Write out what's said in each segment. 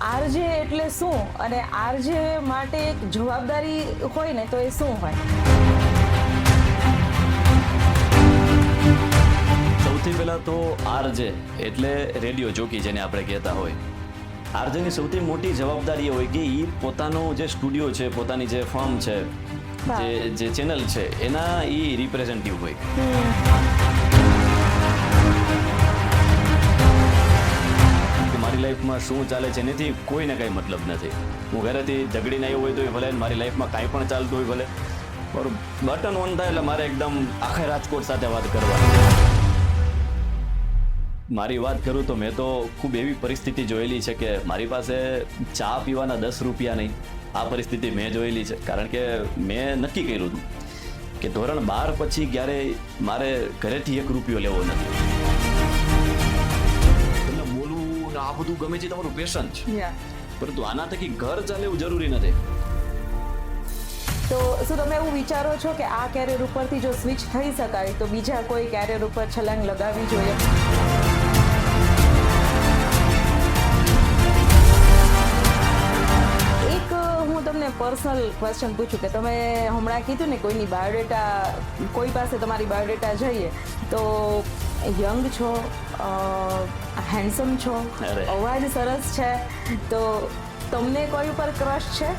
RJ એટલે શું અને આરજે માટે એક જવાબદારી હોય ને તો એ શું હોય? સૌથી પહેલા તો આરજે એટલે રેડિયો જોકી જેને આપણે કહેતા હોય. આરજેની સૌથી મોટી જવાબદારી એ હોય કે એ પોતાનો જે સ્ટુડિયો છે, પોતાની જે ફર્મ છે, જે ચેનલ છે એના એ રિપ્રેઝેન્ટેટિવ હોય. મારી લાઈફમાં શું ચાલે છે એનાથી કોઈને કાંઈ મતલબ નથી. હું ઘરેથી ઝઘડીને આવ્યો હોય તો એ ભલે, મારી લાઈફમાં કાંઈ પણ ચાલતું હોય ભલે, પણ બટન ઓન થાય એટલે મારે એકદમ આખા રાજકોટ સાથે વાત કરવાની. મારી વાત કરું તો મેં તો ખૂબ એવી પરિસ્થિતિ જોયેલી છે કે મારી પાસે ચા પીવાના 10 રૂપિયા નહીં. આ પરિસ્થિતિ મેં જોયેલી છે, કારણ કે મેં નક્કી કર્યું હતું કે ધોરણ 12 પછી ક્યારેય મારે ઘરેથી 1 રૂપિયો લેવો નથી. તમને બોલવું ને આ બધું ગમે છે, તમારું પેશન છે, પરંતુ આના થકી ઘર ચાલે એવું જરૂરી નથી. તો શું તમે એવું વિચારો છો કે આ કેરિયર ઉપરથી જો સ્વિચ થઈ શકાય તો બીજા કોઈ કેરિયર ઉપર છલાંગ લગાવવી જોઈએ? પર્સનલ ક્વેશ્ચન પૂછું કે તમે હમણાં કીધું ને કોઈની બાયોડેટા, કોઈ પાસે તમારી બાયોડેટા જઈએ તો યંગ છો, હેન્ડસમ છો, અવાજ સરસ છે, તો તમને કોઈ ઉપર ક્રશ છે?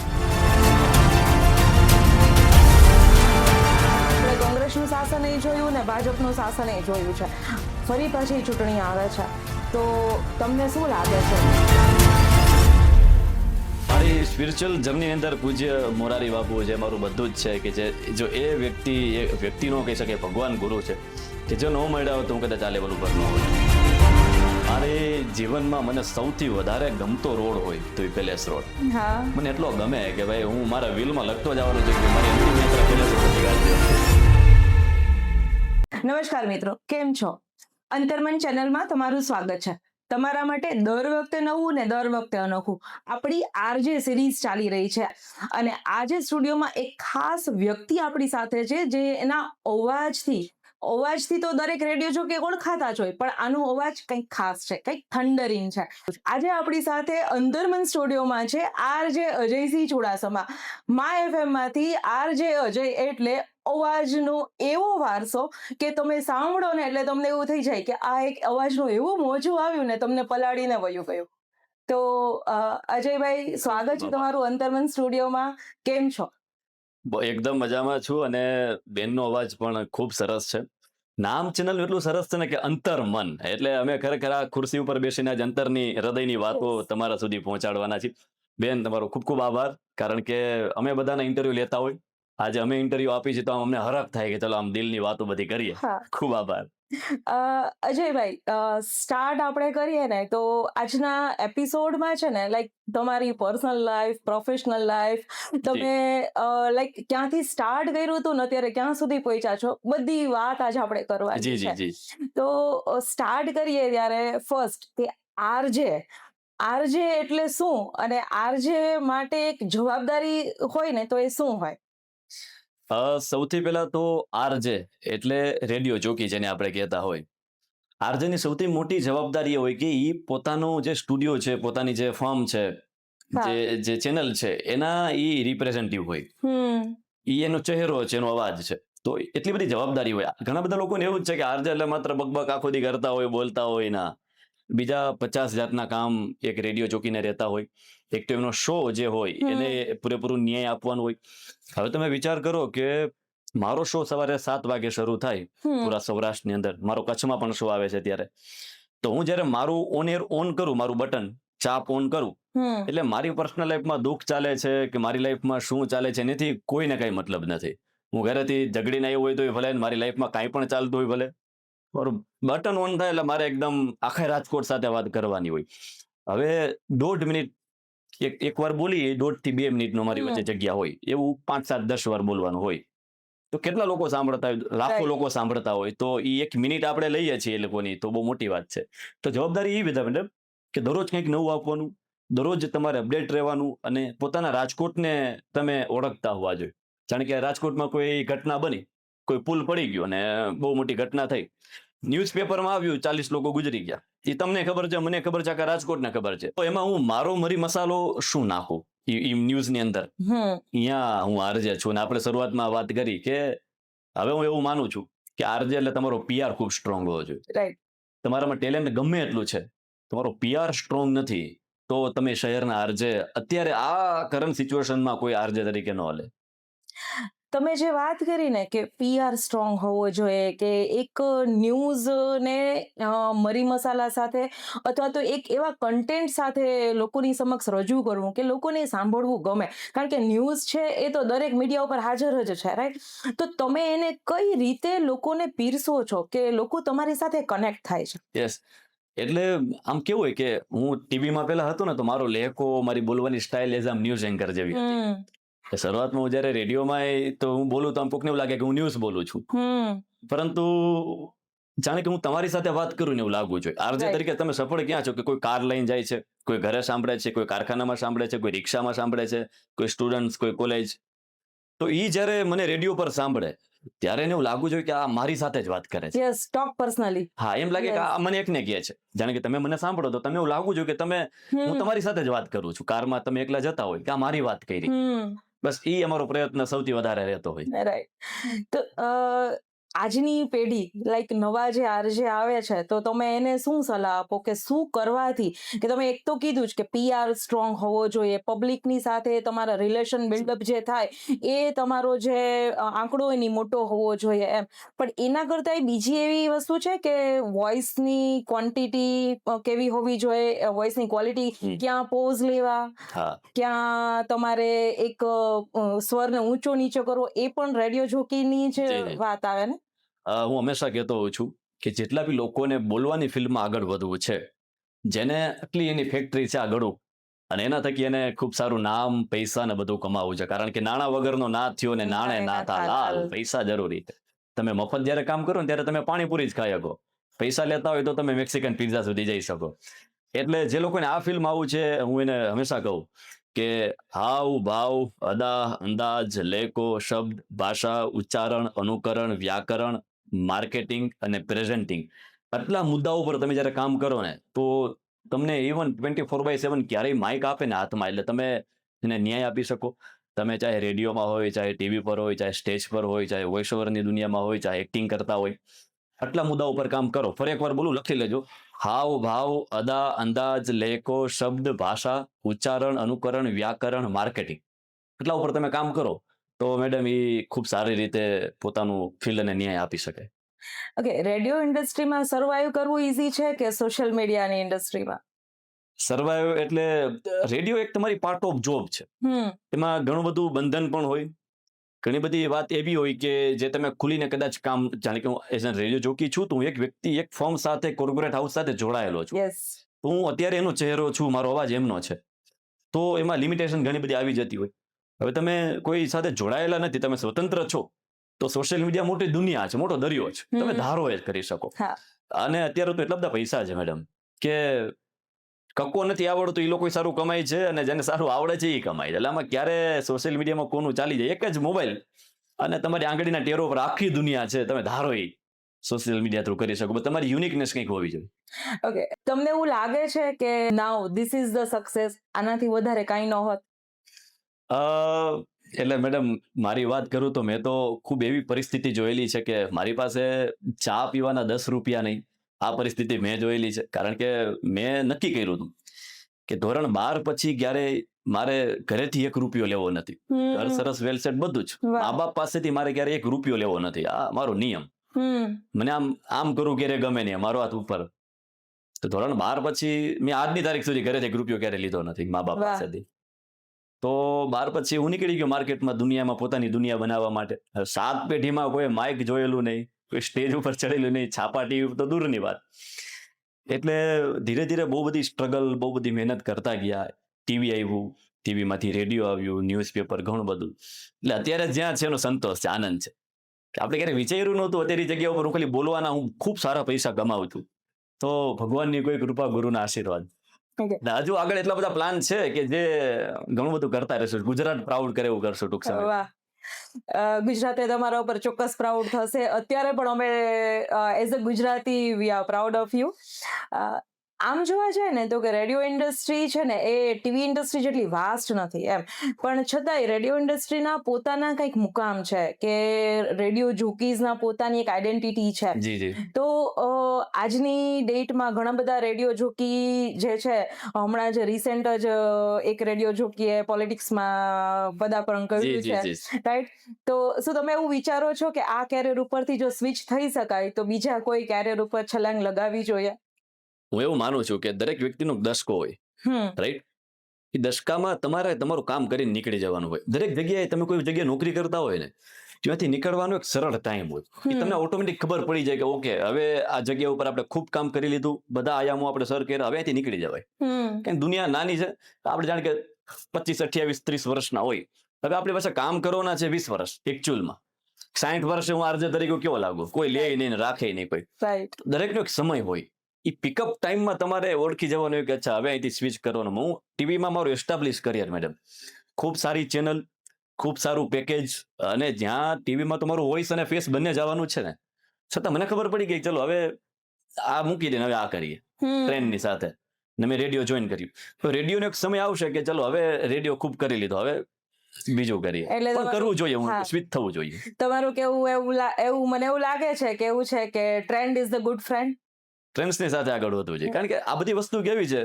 આપણે કોંગ્રેસનું શાસન એ જોયું ને ભાજપનું શાસન એ જોયું છે, ફરી પાછી ચૂંટણી આવે છે, તો તમને શું લાગે છે? સ્પિરિચ્યુઅલ જર્ની અંદર પૂજ્ય મોરારી બાપુ જે મારું બધું જ છે, કે જો એ વ્યક્તિ નો કહી શકે ભગવાન ગુરુ છે, કે જો ન મળ્યા હોય તો હું કદાચ આ લેવલ ઉપર ન હોય. મારે જીવનમાં મને સૌથી વધારે ગમતો રોડ હોય તો એ પેલેસ રોડ. મને એટલો ગમે કે ભાઈ હું મારા વ્હીલમાં લખતો જવાનું છે કે મારી અંતિમ યાત્રા પેલેસ રોડથી ગાડી. નમસ્કાર મિત્રો, કેમ છો? અંતર્મન ચેનલમાં તમારું સ્વાગત છે. તમારા માટે દર વખતે નવું ને દર વખતે અનોખું આપણી આરજે સિરીઝ ચાલી રહી છે, અને આજે સ્ટુડિયોમાં એક ખાસ વ્યક્તિ આપણી સાથે છે, જે એના અવાજથી તો દરેક રેડિયો જોકે ઓળખાતા જ હોય, પણ આનો અવાજ કંઈક ખાસ છે, કંઈક થંડરિંગ છે. આજે આપણી સાથે અંતર્મન સ્ટુડિયોમાં છે આરજે અજયસિંહ ચુડાસમા. મા FM માંથી આરજે અજય એટલે અવાજનો એવો વારસો કે તમે સાંભળો ને એટલે તમને એવું થઈ જાય કે આ એક અવાજનું એવું મોજું આવ્યું ને તમને પલાળીને વયું ગયું. તો અજયભાઈ, સ્વાગત છે તમારું અંતર્મન સ્ટુડિયોમાં. કેમ છો? એકદમ મજામાં છું, અને બેનનો અવાજ પણ ખૂબ સરસ છે. નામ ચેનલ એટલું સરસ છે ને કે અંતર્મન, એટલે અમે ખરેખર આ ખુરશી ઉપર બેસીને જ અંતરની હૃદયની વાતો તમારા સુધી પહોંચાડવાના છીએ. બેન, તમારો ખૂબ ખૂબ આભાર, કારણ કે અમે બધાના ઇન્ટરવ્યુ લેતા હોય, આજે અમે ઇન્ટરવ્યુ આપી છે તો અમને હરખ થાય કે ચલો આમ દિલની વાતો બધી કરીએ. ખૂબ આભાર. અજયભાઈ, સ્ટાર્ટ આપણે કરીએ ને તો આજના એપિસોડમાં છે ને, લાઈક તમારી પર્સનલ લાઈફ, પ્રોફેશનલ લાઈફ, તમે લાઈક ક્યાંથી સ્ટાર્ટ કર્યું હતું ને અત્યારે ક્યાં સુધી પહોંચ્યા છો, બધી વાત આજે આપણે કરવાની છે. તો સ્ટાર્ટ કરીએ ત્યારે ફર્સ્ટ કે આરજે એટલે શું અને આરજે માટે એક જવાબદારી હોય ને તો એ શું હોય? સૌથી પહેલા તો આરજે એટલે રેડિયો જોકી જેને આપણે કહેતા હોય. આરજેની સૌથી મોટી જવાબદારી એ હોય કે એ પોતાનો જે સ્ટુડિયો છે, પોતાની જે ફર્મ છે, જે ચેનલ છે એના એ રિપ્રેઝેન્ટેટિવ હોય. એ એનો ચહેરો છે, એનો અવાજ છે, તો એટલી બધી જવાબદારી હોય. ઘણા બધા લોકોને એવું જ છે કે આરજે એટલે માત્ર બકબક આખો દી કરતા હોય, બોલતા હોય. ના, બીજા 50 જાતના કામ એક રેડિયો જોકીને રહેતા હોય. એક તો એનો શો જે હોય એને પૂરેપૂરું ન્યાય આપવાનું હોય. હવે તમે વિચાર કરો કે મારો શો સવારે 7 વાગે શરૂ થાય પૂરા સૌરાષ્ટ્રની અંદર, મારો કચ્છમાં પણ શો આવે છે ત્યારે, તો હું જયારે મારું ઓન એર ઓન કરું, મારું બટન ચાપ ઓન કરું, એટલે મારી પર્સનલ લાઈફમાં દુઃખ ચાલે છે કે મારી લાઈફમાં શું ચાલે છે એનાથી કોઈને કાંઈ મતલબ નથી. હું ઘરેથી ઝઘડીને આવ્યો હોય તો એ ભલે, મારી લાઈફમાં કાંઈ પણ ચાલતું હોય ભલે, મારું બટન ઓન થાય એટલે મારે એકદમ આખા રાજકોટ સાથે વાત કરવાની હોય. હવે 1.5 મિનિટ એક વાર બોલી, 1.5 થી 2 મિનિટનો મારી વચ્ચે જગ્યા હોય, એવું 5, 7, 10 વાર બોલવાનું હોય. તો કેટલા લોકો સાંભળતા હોય? લાખો લોકો સાંભળતા હોય, તો એ 1 મિનિટ આપણે લઈએ છીએ એ લોકોની, તો બહુ મોટી વાત છે. તો જવાબદારી એ બધા મતલબ કે દરરોજ કંઈક નવું આપવાનું, દરરોજ તમારે અપડેટ રહેવાનું, અને પોતાના રાજકોટને તમે ઓળખતા હોવા જોઈએ. જાણે કે રાજકોટમાં કોઈ ઘટના બની, કોઈ પુલ પડી ગયો અને બહુ મોટી ઘટના થઈ, ન્યૂઝપેપરમાં આવ્યું 40 લોકો ગુજરી ગયા. એ તમને ખબર છે, મને ખબર છે, આખા રાજકોટને ખબર છે. તો એમાં હું મારો મરી મસાલો શું નાખું એ ન્યૂઝની અંદર? અહીંયા હું આરજે છું, ને આપણે શરૂઆતમાં વાત કરી કે હવે હું એવું માનું છું કે આરજે એટલે તમારો પીઆર ખૂબ સ્ટ્રોંગ હોવો જોઈએ. રાઈટ. તમારામાં ટેલેન્ટ ગમે એટલું છે, તમારો પીઆર સ્ટ્રોંગ નથી તો તમે શહેરના આરજે અત્યારે આ કરંટ સિચ્યુએશનમાં કોઈ આરજે તરીકે ન હાલે. તમે જે વાત કરી ને કે પીઆર સ્ટ્રોંગ હોવો જોઈએ, કે એક ન્યૂઝ ને મરી મસાલા સાથે અથવા તો એક એવા કન્ટેન્ટ સાથે લોકોની સમક્ષ રજૂ કરવું કે લોકોને સાંભળવું ગમે, કારણ કે ન્યૂઝ છે એ તો દરેક મીડિયા ઉપર હાજર જ છે, રાઈટ? તો તમે એને કઈ રીતે લોકોને પીરસો છો કે લોકો તમારી સાથે કનેક્ટ થાય છે? યસ, એટલે આમ કેવું હોય કે હું ટીવીમાં પહેલા હતો ને તો મારો લેખો, મારી બોલવાની સ્ટાઇલ એઝ આમ ન્યૂઝ એન્કર જેવી હતી. શરૂઆતમાં હું જ્યારે રેડિયોમાં તો હું બોલું તો આમ કોકને એવું લાગે કે હું ન્યૂઝ બોલું છું, પરંતુ જાણે કે હું તમારી સાથે વાત કરું ને એવું લાગવું જોઈએ. RJ Right. તરીકે તમે સફળ ક્યાં છો કે કોઈ કાર લઈને જાય છે, કોઈ ઘરે સાંભળે છે, કોઈ કારખાનામાં સાંભળે છે, કોઈ રિક્ષામાં સાંભળે છે, કોઈ સ્ટુડન્ટ, કોઈ કોલેજ. તો ઈ જ્યારે મને રેડિયો પર સાંભળે ત્યારે એને એવું લાગવું જોઈએ કે આ મારી સાથે જ વાત કરે છે. Yes, talk personally. હા, એમ લાગે કે Yes. આ મને એકને કહે છે. જાણે કે તમે મને સાંભળો તો તમે એવું લાગવું જોઈએ કે હું તમારી સાથે જ વાત કરું છું. કારમાં તમે એકલા જતા હોય કે આ મારી વાત કરી. બસ ઈ અમારો પ્રયત્ન સૌથી વધારે રહેતો હોય. રાઈટ. તો આજની પેઢી લાઈક નવા જે આરજે આવે છે, તો તમે એને શું સલાહ આપો કે શું કરવાથી, કે તમે એક તો કીધું જ કે પીઆર સ્ટ્રોંગ હોવો જોઈએ, પબ્લિકની સાથે તમારા રિલેશન બિલ્ડઅપ જે થાય એ તમારો જે આંકડો એની મોટો હોવો જોઈએ એમ, પણ એના કરતાં બીજી એવી વસ્તુ છે કે વોઇસની ક્વોન્ટિટી કેવી હોવી જોઈએ, વોઇસની ક્વોલિટી, ક્યાં પોઝ લેવા, હા, ક્યાં તમારે એક સ્વરને ઊંચો નીચો કરવો, એ પણ રેડિયો જોકીની જ જી, જી. વાત આવે ને? હું હંમેશા કહેતો હોઉં છું કે જેટલા બી લોકોને બોલવાની ફિલ્ડમાં આગળ વધવું છે, જેને આટલી એની ફેક્ટરી છે આગળ, અને એના થકી એને ખૂબ સારું નામ, પૈસા ને બધું કમાવવું છે, કારણ કે નાણાં વગરનો ના થયો ને નાણે ના થા લાલ, પૈસા જરૂરી છે. તમે મફત જ્યારે કામ કરો ને ત્યારે તમે પાણીપુરી જ ખાઈ શકો, પૈસા લેતા હોય તો તમે મેક્સિકન પિઝા સુધી જઈ શકો. એટલે જે લોકોને આ ફિલ્મ આવું છે, હું એને હંમેશા કહું કે હાવ ભાવ, અદા, અંદાજ, લેકો, શબ્દ, ભાષા, ઉચ્ચારણ, અનુકરણ, વ્યાકરણ, માર્કેટિંગ અને પ્રેઝન્ટિંગ, આટલા મુદ્દાઓ પર તમે જ્યારે કામ કરો ને તો તમને ઇવન 24/7 ક્યારેય માઇક આપે ને હાથમાં, એટલે તમે એને ન્યાય આપી શકો. તમે ચાહે રેડિયોમાં હોય, ચાહે ટીવી પર હોય, ચાહે સ્ટેજ પર હોય, ચાહે વોઇસ ઓવરની દુનિયામાં હોય, ચાહે એક્ટિંગ કરતા હોય, આટલા મુદ્દાઓ પર કામ કરો. ફરી એકવાર બોલું, લખી લેજો: હાવ ભાવ, અદા, અંદાજ, લેકો, શબ્દ, ભાષા, ઉચ્ચારણ, અનુકરણ, વ્યાકરણ, માર્કેટિંગ, એટલા ઉપર તમે કામ કરો તો મેડમ એ ખૂબ સારી રીતે પોતાનું ફિલ્ડને ન્યાય આપી શકે. ઓકે, રેડિયો ઇન્ડસ્ટ્રીમાં સર્વાઈવ કરવું ઈઝી છે કે સોશિયલ મીડિયાની ઇન્ડસ્ટ્રીમાં? સર્વાઈવ એટલે રેડિયો એક તમારી પાર્ટ ઓફ જોબ છે. એમાં ઘણું બધું બંધન પણ હોય, ઘણી બધી વાત એવી હોય કે જે તમે ખુલીને કદાચ કામ, જાણે કે હું એઝ અ રેડિયો જોકી છું તો હું એક વ્યક્તિ, એક ફર્મ સાથે, કોર્પોરેટ હાઉસ સાથે જોડાયેલો છું. યસ. તો હું અત્યારે એનો ચહેરો છું, મારો અવાજ એમનો છે, તો એમાં લિમિટેશન ઘણી બધી આવી જતી હોય. હવે તમે કોઈ સાથે જોડાયેલા નથી, તમે સ્વતંત્ર છો, તો સોશિયલ મીડિયા મોટી દુનિયા છે, મોટો દરિયો છે, તમે ધારો એ જ કરી શકો. હા. અને અત્યારે તો એટલા બધા પૈસા છે મેડમ કે કક્કો નથી આવડતું એ લોકો સારું કમાય છે, અને જેને સારું આવડે છે એ કમાય છે. એટલે આમાં ક્યારે સોશિયલ મીડિયામાં કોનું ચાલી જાય, એક જ મોબાઈલ અને તમારી આંગળીના ટેરો પર આખી દુનિયા છે, તમે ધારો એ સોશિયલ મીડિયા થ્રુ કરી શકો. તમારી યુનિકનેસ કંઈક હોવી જોઈએ. ઓકે, તમને એવું લાગે છે કે નાઉ ધીસ ઇઝ ધ સક્સેસ, આનાથી વધારે કાંઈ ન હોત? એટલે મેડમ મારી વાત કરું તો મેં તો ખૂબ એવી પરિસ્થિતિ જોયેલી છે કે મારી પાસે ચા પીવાના 10 રૂપિયા નહીં, આ પરિસ્થિતિ મેં જોયેલી છે. કારણ કે મેં નક્કી કર્યું હતું કે ધોરણ 12 પછી ક્યારે મારે ઘરેથી 1 રૂપિયો લેવો નથી. ઘર સરસ વેલસેટ બધું જ, વાહ. મા બાપ પાસેથી મારે ક્યારે 1 રૂપિયો લેવો નથી. આ મારો નિયમ. મને આમ કરું ક્યારે ગમે નહીં, મારો હાથ ઉપર. તો ધોરણ 12 પછી મેં આજની તારીખ સુધી ઘરેથી 1 રૂપિયો ક્યારે લીધો નથી મા બાપ વાહ. પાસેથી. તો 12 પછી હું નીકળી ગયો માર્કેટમાં, દુનિયામાં પોતાની દુનિયા બનાવવા માટે. હવે 7 પેઢીમાં કોઈ માઇક જોયેલું નહીં, કોઈ સ્ટેજ ઉપર ચડેલું નહીં, છાપા ટીવી તો દૂરની વાત. એટલે ધીરે ધીરે બહુ બધી સ્ટ્રગલ, બહુ બધી મહેનત કરતા ગયા. ટીવી આવ્યું, ટીવીમાંથી રેડિયો આવ્યું, ન્યૂઝપેપર, ઘણું બધું. એટલે અત્યારે જ્યાં છે એનો સંતોષ છે, આનંદ છે કે આપણે ક્યારે વિચાર્યું નહોતું અત્યારે જગ્યા ઉપર હું ખાલી બોલવાના હું ખૂબ સારા પૈસા કમાવું છું. તો ભગવાનની કોઈ કૃપા, ગુરુના આશીર્વાદ. Okay. હજુ આગળ એટલા બધા પ્લાન છે કે જે ઘણું બધું કરતા રહેશું. ગુજરાત પ્રાઉડ કરે એવું કરશું ટૂંક સમય. વાહ. ગુજરાતે તમારા ઉપર ચોક્કસ પ્રાઉડ થશે. અત્યારે પણ અમે as a Gujarati we are proud of you. આમ જોવા જાય ને તો કે રેડિયો ઇન્ડસ્ટ્રી છે ને એ ટીવી ઇન્ડસ્ટ્રી જેટલી વાસ્ટ નથી એમ, પણ છતાંય રેડિયો ઇન્ડસ્ટ્રીના પોતાના કંઈક મુકામ છે કે રેડિયો જોકીઝના પોતાની એક આઈડેન્ટિટી છે. જી જી તો આજની ડેટમાં ઘણા બધા રેડિયો જોકી જે છે, હમણાં જ રિસેન્ટ જ એક રેડિયો જોકીએ પોલિટિક્સમાં પદાર્પણ જી કર્યું જી છે, જી રાઈટ? તો શું તમે એવું વિચારો છો કે આ કેરિયર ઉપરથી જો સ્વિચ થઈ શકાય તો બીજા કોઈ કેરિયર ઉપર છલાંગ લગાવવી જોઈએ? હું એવું માનું છું કે દરેક વ્યક્તિનો દસકો હોય, રાઈટ? એ દશકામાં તમારે તમારું કામ કરીને નીકળી જવાનું હોય. દરેક જગ્યાએ તમે કોઈ જગ્યાએ નોકરી કરતા હોય ને, ત્યાંથી નીકળવાનો એક સરળ ટાઈમ હોય. એ તમને ઓટોમેટિક ખબર પડી જાય કે ઓકે, હવે આ જગ્યા ઉપર આપણે ખૂબ કામ કરી લીધું, બધા આયામો આપણે સર કર્યા, હવે અહીંથી નીકળી જવાય. કારણ કે દુનિયા નાની છે. આપણે જાણે કે 25, 28, 30 વર્ષના હોય, હવે આપણી પાસે કામ કરવાના છે 20 વર્ષ એકચ્યુઅલમાં. 60 વર્ષે હું આરજે તરીકે કેવો લાગુ? કોઈ લે નહીં, રાખે નહીં કોઈ. રાઈટ. દરેકનો એક સમય હોય. એ પિકઅપ ટાઈમમાં તમારે ઓળખી જવાનું હોય કે અચ્છા હવે અહીંથી સ્વિચ કરવાનું. હું ટીવીમાં મારું એસ્ટાબ્લિશ કરિયર મેડમ, ખૂબ સારી ચેનલ, ખૂબ સારું પેકેજ, અને જ્યાં ટીવીમાં તમારું વોઇસ અને ફેસ બંને જવાનું છે ને, છતાં મને ખબર પડી ગઈ ચલો હવે આ મૂકી દે, હવે આ કરીએ ટ્રેન્ડની સાથે. ને મેં રેડિયો જોઈન કર્યું. તો રેડિયોનો એક સમય આવશે કે ચલો હવે રેડિયો ખૂબ કરી લીધો, હવે બીજું કરીએ. એટલે પણ તમારું- કરવું જોઈએ, હા. સ્વિચ થવું જોઈએ. તમારું કેવું એવું મને એવું લાગે છે કે એવું છે કે trend is the good friend. ટ્રેન્ડ્સની સાથે આગળ વધવું જોઈએ. કારણ કે આ બધી વસ્તુ કેવી છે,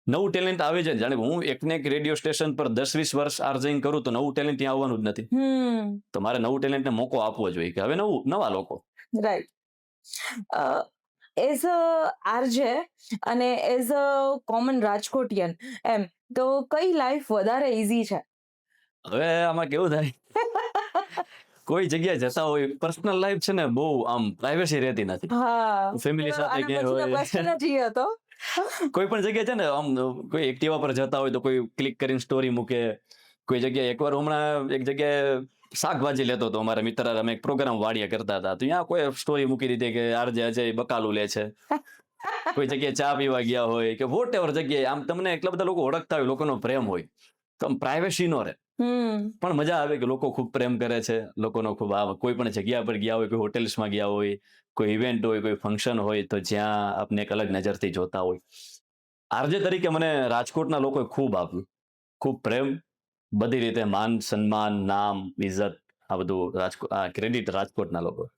નવું ટેલેન્ટ આવે છે. જાણે કે હું એકને એક રેડિયો સ્ટેશન પર 10-20 વર્ષ આરજેઇંગ કરું તો નવું ટેલેન્ટ ત્યાં આવવાનું જ નથી. તો મારે નવું ટેલેન્ટને મોકો આપવો જોઈએ કે હવે નવા લોકો. રાઈટ. એઝ અ આરજે અને એઝ અ કોમન રાજકોટિયન એમ, તો કઈ લાઈફ વધારે ઈઝી છે? હવે આમાં કેવું થાય, કોઈ જગ્યાએ જતા હોય, પર્સનલ લાઈફ છે ને બહુ આમ પ્રાઇવેસી રહેતી નથી. હા, ફેમિલી સાથે આના ક્યાંય પછીનો હોય. question જ ઈ હતો. કોઈ પણ જગ્યાએ છે ને આમ કોઈ એક્ટિવા પર જતા હોય તો કોઈ ક્લિક કરીને સ્ટોરી મૂકે. કોઈ જગ્યાએ એકવાર હમણાં એક જગ્યાએ શાકભાજી લેતો હતો અમારા મિત્ર, અમે એક પ્રોગ્રામ વાડિયા કરતા હતા, તો ત્યાં કોઈ સ્ટોરી મૂકી દીધી કે આરજે અજય બકાલું લે છે. કોઈ જગ્યાએ ચા પીવા ગયા હોય કે વોટ એવર જગ્યાએ, આમ તમને એટલા બધા લોકો ઓળખતા હોય, લોકોનો પ્રેમ હોય, તો આમ પ્રાઇવેસી નો રહે. પણ મજા આવે કે લોકો ખૂબ પ્રેમ કરે છે, લોકોનો ખૂબ કોઈ પણ જગ્યા પર ગયા હોય, કોઈ હોટેલ્સમાં ગયા હોય, કોઈ ઇવેન્ટ હોય, કોઈ ફંક્શન હોય, તો જ્યાં આપને એક અલગ નજરથી જોતા હોય. આરજે તરીકે મને રાજકોટના લોકોએ ખૂબ આપ્યું, ખૂબ પ્રેમ, બધી રીતે માન સન્માન, નામ, ઇજ્જત, આ બધું ક્રેડિટ રાજકોટના લોકો.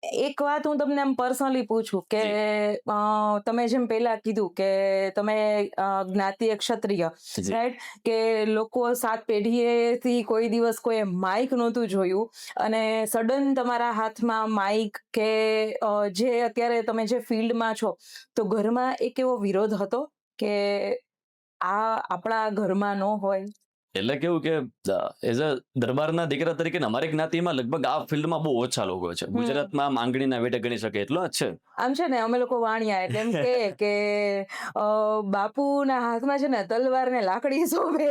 એક વાત હું તમને આમ પર્સનલી પૂછું કે તમે જેમ પેલા કીધું કે તમે જ્ઞાતિય ક્ષત્રિય, જી. રાઈટ, કે લોકો 7 પેઢીએથી કોઈ દિવસ કોઈ માઇક નહોતું જોયું અને સડન તમારા હાથમાં માઇક કે જે અત્યારે તમે જે ફિલ્ડમાં છો, તો ઘરમાં એક એવો વિરોધ હતો કે આ આપણા ઘરમાં ન હોય? એટલે કેવું કે એઝ અ દરબારના દીકરા તરીકે અમારી જ્ઞાતિમાં લગભગ આ ફિલ્ડમાં બહુ ઓછા લોકો છે. ગુજરાતમાં માંગણીના વેટે ગણી શકે એટલો જ છે. આમ છે ને, અમે લોકો વાણિયા એટલે એમ કે બાપુના હાથમાં છે ને તલવાર ને લાકડી શોભે,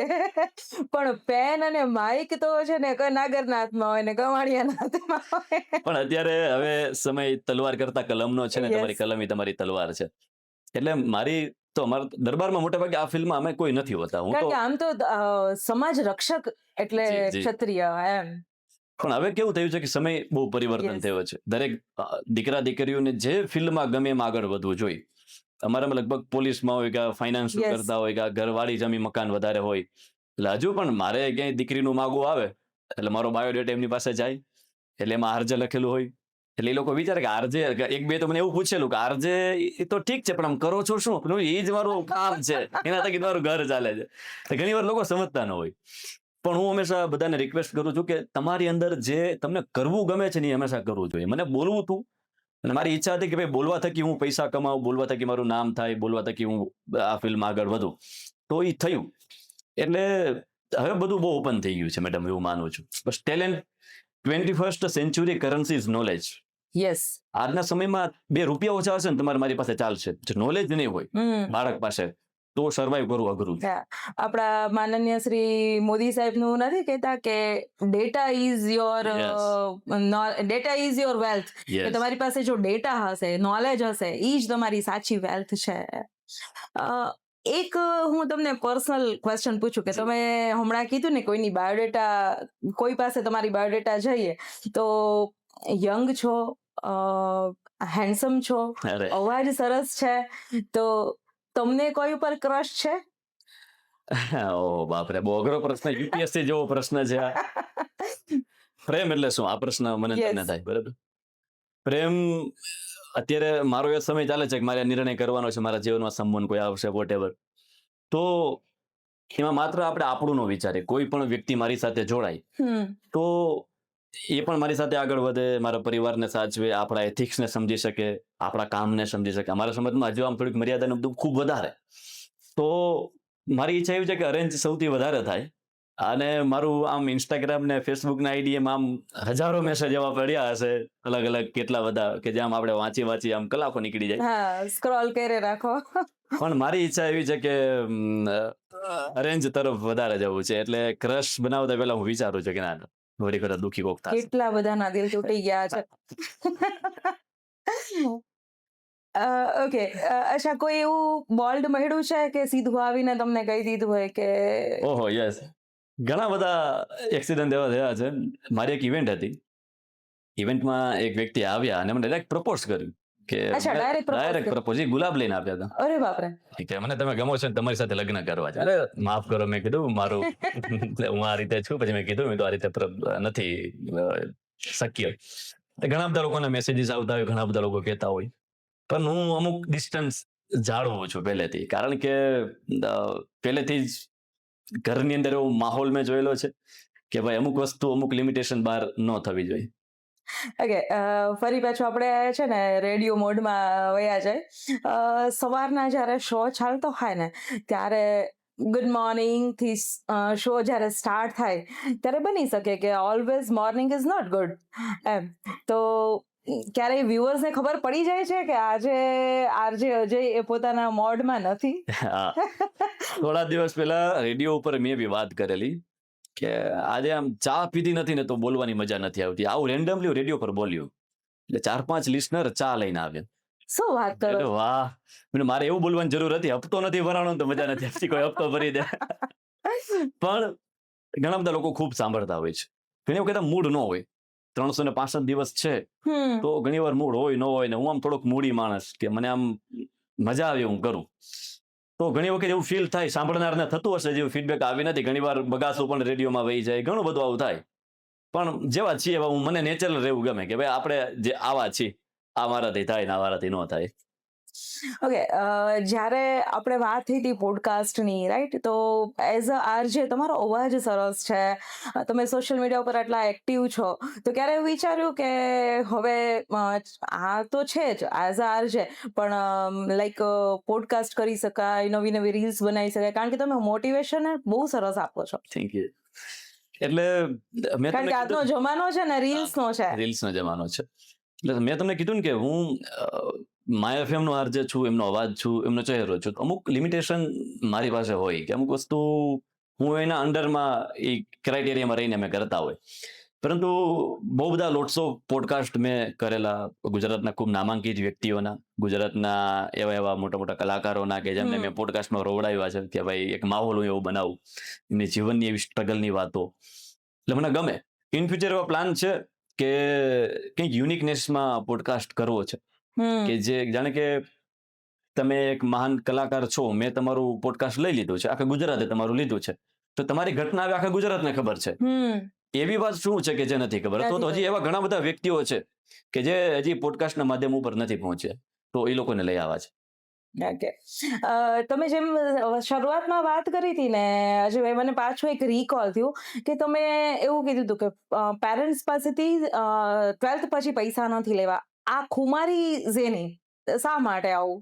પણ પેન અને માઇક તો છે ને નાગરના હાથમાં હોય ને વાણિયાના હાથમાં હોય. પણ અત્યારે હવે સમય તલવાર કરતા કલમનો છે ને. Yes. તમારી કલમ ઈ તમારી તલવાર છે. એટલે મારી તો અમારા દરબારમાં મોટા ભાગે આ ફિલ્મમાં અમે કોઈ નથી હોતા. હું કારણ તો કે આમ તો સમાજ રક્ષક એટલે જી, જી. ક્ષત્રિય એમ. પણ હવે કેવું થયું છે કે સમય બહુ પરિવર્તન Yes. થયો છે. દરેક દીકરા દીકરીઓને જે ફિલ્ડમાં ગમે એમ આગળ વધવું જોઈએ. અમારામાં લગભગ પોલીસમાં હોય કે ફાઇનાન્સ Yes. કરતા હોય કે ઘરવાળી જમીન મકાન વધારે હોય. એટલે હજુ પણ મારે ક્યાંય દીકરીનું માગવું આવે એટલે મારો બાયોડેટા એમની પાસે જાય, એટલે એમાં આરજે લખેલું હોય. એટલે એ લોકો વિચારે કે આરજે, એક બે તો મને એવું પૂછેલું કે આરજે એ તો ઠીક છે પણ આમ કરો છો શું? એ જ મારું કામ છે, એના થકી મારું ઘર ચાલે છે. ઘણી વાર લોકો સમજતા ન હોય. પણ હું હંમેશા બધાને રિક્વેસ્ટ કરું છું કે તમારી અંદર જે તમને કરવું ગમે છે ને એ હંમેશા કરવું જોઈએ. મને બોલવું હતું અને મારી ઈચ્છા હતી કે ભાઈ બોલવા થકી હું પૈસા કમાવું, બોલવા થકી મારું નામ થાય, બોલવા થકી હું આ ફિલ્મમાં આગળ વધું, તો એ થયું. એટલે હવે બધું બહુ ઓપન થઈ ગયું છે મેડમ, એવું માનું છું. બસ talent, 21st century currency is knowledge. Yes. આજના સમયમાં 2 રૂપિયા ઓછા હશે ને તમારે મારી પાસે ચાલશે, જો નોલેજ નહીં હોય બાળક પાસે તો સર્વાઈવ કરવું અઘરું છે. આપણા માનનીય શ્રી મોદી સાહેબ નું નથી કહેતા કે data is your data is your wealth, કે Yes. તમારી પાસે જો ડેટા હશે, નોલેજ હશે, એ જ તમારી સાચી વેલ્થ છે. એક હું તમને પર્સનલ ક્વેશ્ચન પૂછું કે તમે હમણાં કીધું ને કોઈની બાયોડેટા કોઈ પાસે તમારી બાયોડેટા જઈએ તો યંગ છો, હેન્ડસમ છો, અરે અવાજ સરસ છે, તો તમને કોઈ ઉપર ક્રશ છે? ઓ બાપરે, બહુ અઘરો પ્રશ્ન, યુપીએસસી જેવો પ્રશ્ન છે આ. પ્રેમ એટલે શું, આ પ્રશ્ન મને તમને યસ. થાય, બરાબર? પ્રેમ, અત્યારે મારો એ સમય ચાલે છે કે મારે આ નિર્ણય કરવાનો છે, મારા જીવનમાં someone કોઈ આવશે, whatever. તો એમાં માત્ર આપણે આપણું ન વિચારીએ, કોઈ પણ વ્યક્તિ મારી સાથે જોડાય હમ તો એ પણ મારી સાથે આગળ વધે, મારા પરિવારને સાચવે, આપણા એથિક્સને સમજી શકે, આપણા કામને સમજી શકે. અમારા સમાજમાં હજુ આમ થોડીક મર્યાદાને બધું ખૂબ વધારે. તો મારી ઈચ્છા એવી છે કે અરેન્જ સૌથી વધારે થાય. અને મારું આમ ઇન્સ્ટાગ્રામ ને ફેસબુક ના આઈડી આમ હજારો મેસેજ એવા પડ્યા હશે, અલગ અલગ કેટલા બધા, કે જેમ આપણે વાંચી વાંચી આમ કલાકો નીકળી જાય. હા, સ્ક્રોલ કરે રાખો. પણ મારી ઈચ્છા એવી છે કે અરેન્જ તરફ વધારે જવું છે, એટલે ક્રશ બનાવતા પહેલા હું વિચારું છું કે ના, થોડી ઘણા દુઃખી કોક થશે. કેટલા બધાના દિલ તૂટી ગયા છે. ઓકે, અચ્છા, કોઈ એવું બોલ્ડ મળ્યું છે કે સીધું આવીને તમને કહી દીધું હોય કે ઓહો, યસ, ઘણા બધા એક્સિડન્ટ એવા થયા છે. મારી એક ઇવેન્ટ હતી, ઇવેન્ટમાં એક વ્યક્તિ આવ્યા અને મને ડાયરેક્ટ પ્રપોઝ કર્યું કે અચ્છા, direct propose ડાયરેક્ટ કર્યું. પ્રપોઝ, ગુલાબ લઈને આપ્યા હતા અરે બાપરે. કે મને તમે ગમો છો ને તમારી સાથે લગ્ન કરવા છે. અરે માફ કરો, મેં કીધું મારું એટલે હું આ રીતે છું. પછી મેં કીધું મેં તો આ રીતે નથી શક્ય. તો ઘણા બધા લોકોના મેસેજીસ આવતા હોય, ઘણા બધા લોકો કહેતા હોય, પણ હું અમુક ડિસ્ટન્સ જાળવું છું પહેલેથી, કારણ કે પહેલેથી જ ઘરની અંદર એવો માહોલ મેં જોયેલો છે કે ભાઈ અમુક વસ્તુ, અમુક લિમિટેશન બહાર ન થવી જોઈએ. ઓકે, ફરી પાછું આપણે છે ને રેડિયો મોડમાં વયા જાય. સવારના જ્યારે શો ચાલતો હોય ને ત્યારે ગુડ મોર્નિંગ થી શો જ્યારે સ્ટાર્ટ થાય ત્યારે બની શકે કે always morning is not good એમ. તો ક્યારેય વ્યુઅર્સને ખબર પડી જાય છે કે આજે આરજે અજય એ પોતાના મોડમાં નથી? હા, થોડા દિવસ પહેલા રેડિયો ઉપર મેં બી વાત કરેલી કે આજે આમ ચા પીધી નથી ને તો બોલવાની મજા નથી આવતી. આવું રેન્ડમલી રેડિયો પર બોલ્યું એટલે 4-5 લિસનર ચા લઈને આવ્યા. શું વાત કરો એટલે છો? વાહ, મને મારે એવું બોલવાની જરૂર હતી, હપ્તો નથી ભરાણો તો મજા નથી આવતી, કોઈ હપ્તો ભરી દે. પણ ઘણા બધા લોકો ખૂબ સાંભળતા હોય છે. ઘણી વખત મૂડ ન હોય, 365 દિવસ છે હમ તો ઘણી વાર મૂડ હોય ન હોય, ને હું આમ થોડોક મૂડી માણસ કે મને આમ મજા આવે હું કરું, તો ઘણી વખત એવું ફીલ થાય, સાંભળનારને થતું હશે જેવું ફીડબેક આવી નથી, ઘણી વાર બગાસું પણ રેડિયોમાં વહી જાય, ઘણું બધું આવું થાય. પણ જેવા છીએ એવા મને નેચરલ રહેવું ગમે કે ભાઈ આપણે જે આવા છીએ, આ મારાથી થાય ને આ મારાથી ન થાય. ઓકે, જ્યારે આપણે વાત થઈ હતી પોડકાસ્ટની, રાઈટ? તો એઝ અ આરજે તમારો અવાજ સરસ છે, તમે સોશિયલ મીડિયા ઉપર આટલા એક્ટિવ છો, તો ક્યારે એવું વિચાર્યું કે હવે આ તો છે જ એઝ અ આરજે, પણ લાઈક પોડકાસ્ટ કરી શકાય, નવી નવી રીલ્સ બનાવી શકાય, કારણ કે તમે મોટિવેશન બહુ સરસ આપો છો. Thank you. એટલે મેં કારણ તમને કે આજનો કીધું જમાનો છે ને રીલ્સનો છે. રીલ્સનો જમાનો છે, એટલે મેં તમને કીધું ને કે હું માય એફએમ નો આરજે છું, એમનો અવાજ છું, એમનો ચહેરો છું, તો અમુક લિમિટેશન મારી પાસે હોય કે અમુક વસ્તુ હું એના અંડરમાં એ ક્રાઇટેરિયામાં રહીને મેં કરતા હોય. પરંતુ બહુ બધા લોટ્સ ઓફ પોડકાસ્ટ મેં કરેલા, ગુજરાતના ખૂબ નામાંકિત વ્યક્તિઓના, ગુજરાતના એવા એવા મોટા મોટા કલાકારોના કે જેમને મેં પોડકાસ્ટમાં રોવડાવ્યા છે કે ભાઈ એક માહોલ હું એવું બનાવું, એમની જીવનની એવી સ્ટ્રગલની વાતો, એટલે મને ગમે. ઇન ફ્યુચર એવા પ્લાન છે કે કંઈક યુનિકનેસમાં પોડકાસ્ટ કરવો છે, કે જે જાણે કે તમે એક મહાન કલાકાર છો, મેં તમારું પોડકાસ્ટ લઈ લીધું છે, આખા ગુજરાતે તમારું લીધું છે, તો તમારી ઘટના હવે આખા ગુજરાતને ખબર છે. એવી વાત શું છે કે જે નથી ખબર? તો હજી એવા ઘણા બધા વ્યક્તિઓ છે કે જે હજી પોડકાસ્ટના માધ્યમ ઉપર નથી પહોંચ્યા, તો એ લોકોને લઈ આવ્યા છે. ઓકે, તમે જેમ શરૂઆતમાં વાત કરી હતી ને અજયભાઈ, મને પાછું એક રીકોલ થયું કે તમે એવું કીધું હતું કે પેરેન્ટ્સ પાસેથી 12th પછી પૈસા નથી લેવા. આ ખુમારી ઝેની, શા માટે આવું?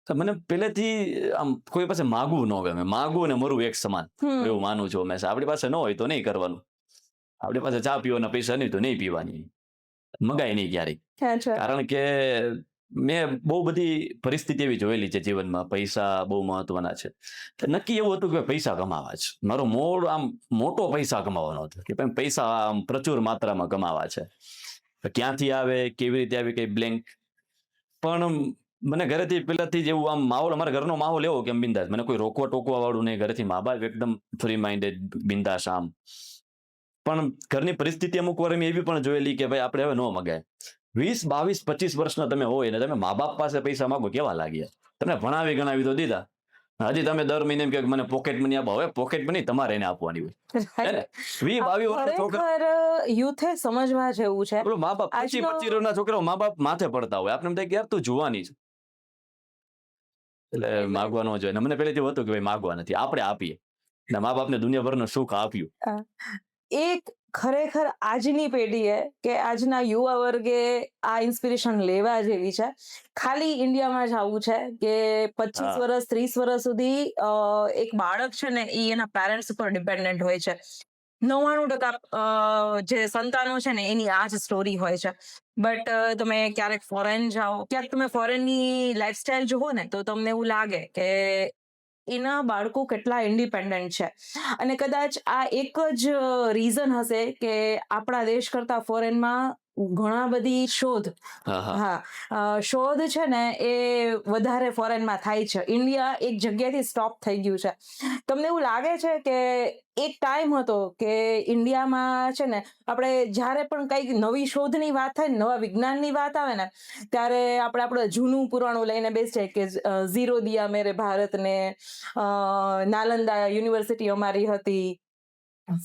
તો મને પહેલેથી આમ કોઈ પાસે માગવું ન ગમે, માગવું ને મરવું એક સમાન એવું માનું છું હંમેશા. આપણી પાસે ન હોય તો નહીં કરવાનું, આપણી પાસે ચા પીવાના પૈસા નહીં તો નહીં પીવાની, મગાય નહીં ક્યારેય. કારણ કે મેં બહુ બધી પરિસ્થિતિ એવી જોયેલી છે જીવનમાં, પૈસા બહુ મહત્વના છે. નક્કી એવું હતું કે પૈસા કમાવા છે, મારો મોડ આમ મોટો પૈસા કમાવાનો હતો કે પૈસા આમ પ્રચુર માત્રામાં કમાવા છે. ક્યાંથી આવે, કેવી રીતે આવે, કઈ બ્લેન્ક. પણ મને ઘરેથી પહેલાથી જ એવું આમ માહોલ, અમારા ઘરનો માહોલ એવો કે આમ બિંદાસ, મને કોઈ રોકવા ટોકવા વાળું નહીં, ઘરેથી મા બાપ એકદમ ફ્રી માઇન્ડેડ, બિંદાસ આમ. પણ ઘરની પરિસ્થિતિ અમુક વાર મેં એવી પણ જોયેલી કે ભાઈ આપણે હવે ન મગાય. 20, 22, 25 વર્ષના તમે હોય ને તમે મા બાપ પાસે પૈસા માંગો, કેવા લાગ્યા? તમને ભણાવી ગણાવી તો દીધા, હજી તમે દર મહિને એમ કહો કે મને પોકેટ મની આપો. હવે પોકેટ મની તમારે એને આપવાની હોય. હે ને? 20, 22 વર્ષના છોકરા, ખરેખર યુથે સમજવા જેવું છે. પેલું મા બાપ 25, આજનો 25 વર્ષના છોકરાઓ મા બાપ માથે પડતા હોય. આપણે એમ થાય કે યાર તું જુવાની છે. એટલે માગવા ન જોઈએ. ને મને પહેલેથી એવું હતું કે ભાઈ માગવા નથી, આપણે આપીએ. ને મા બાપને દુનિયાભરનું સુખ આપ્યું. એક ખરેખર આજની પેઢીએ કે આજના યુવા વર્ગે આ ઇન્સ્પિરેશન લેવા જેવી છે. ખાલી ઇન્ડિયામાં જ આવું છે કે 25 હા. વર્ષ 30 વર્ષ સુધી એક બાળક છે ને એ એના પેરેન્ટ્સ ઉપર ડિપેન્ડન્ટ હોય છે. 99% જે સંતાનો છે ને એની આ જ સ્ટોરી હોય છે. બટ તમે ક્યારેક ફોરેન જાઓ, ક્યાંક તમે ફોરેનની લાઈફસ્ટાઈલ જુઓ ને તો તમને એવું લાગે કે એના બાળકો કેટલા ઇન્ડિપેન્ડન્ટ છે. અને કદાચ આ એક જ રીઝન હશે કે આપણા દેશ કરતા ફોરેનમાં ઘણા બધી શોધ, હા, હા. હા, શોધ છે ને એ વધારે ફોરેનમાં થાય છે. ઇન્ડિયા એક જગ્યાએથી સ્ટોપ થઈ ગયું છે. તમને એવું લાગે છે કે એક ટાઈમ હતો કે ઇન્ડિયામાં છે ને આપણે જ્યારે પણ કંઈક નવી શોધની વાત થાય ને, નવા વિજ્ઞાનની વાત આવે ને, ત્યારે આપણે જૂનું પુરાણું લઈને બેસી જાય કે ઝીરો દિયા મેરે ભારતને, નાલંદા યુનિવર્સિટી અમારી હતી,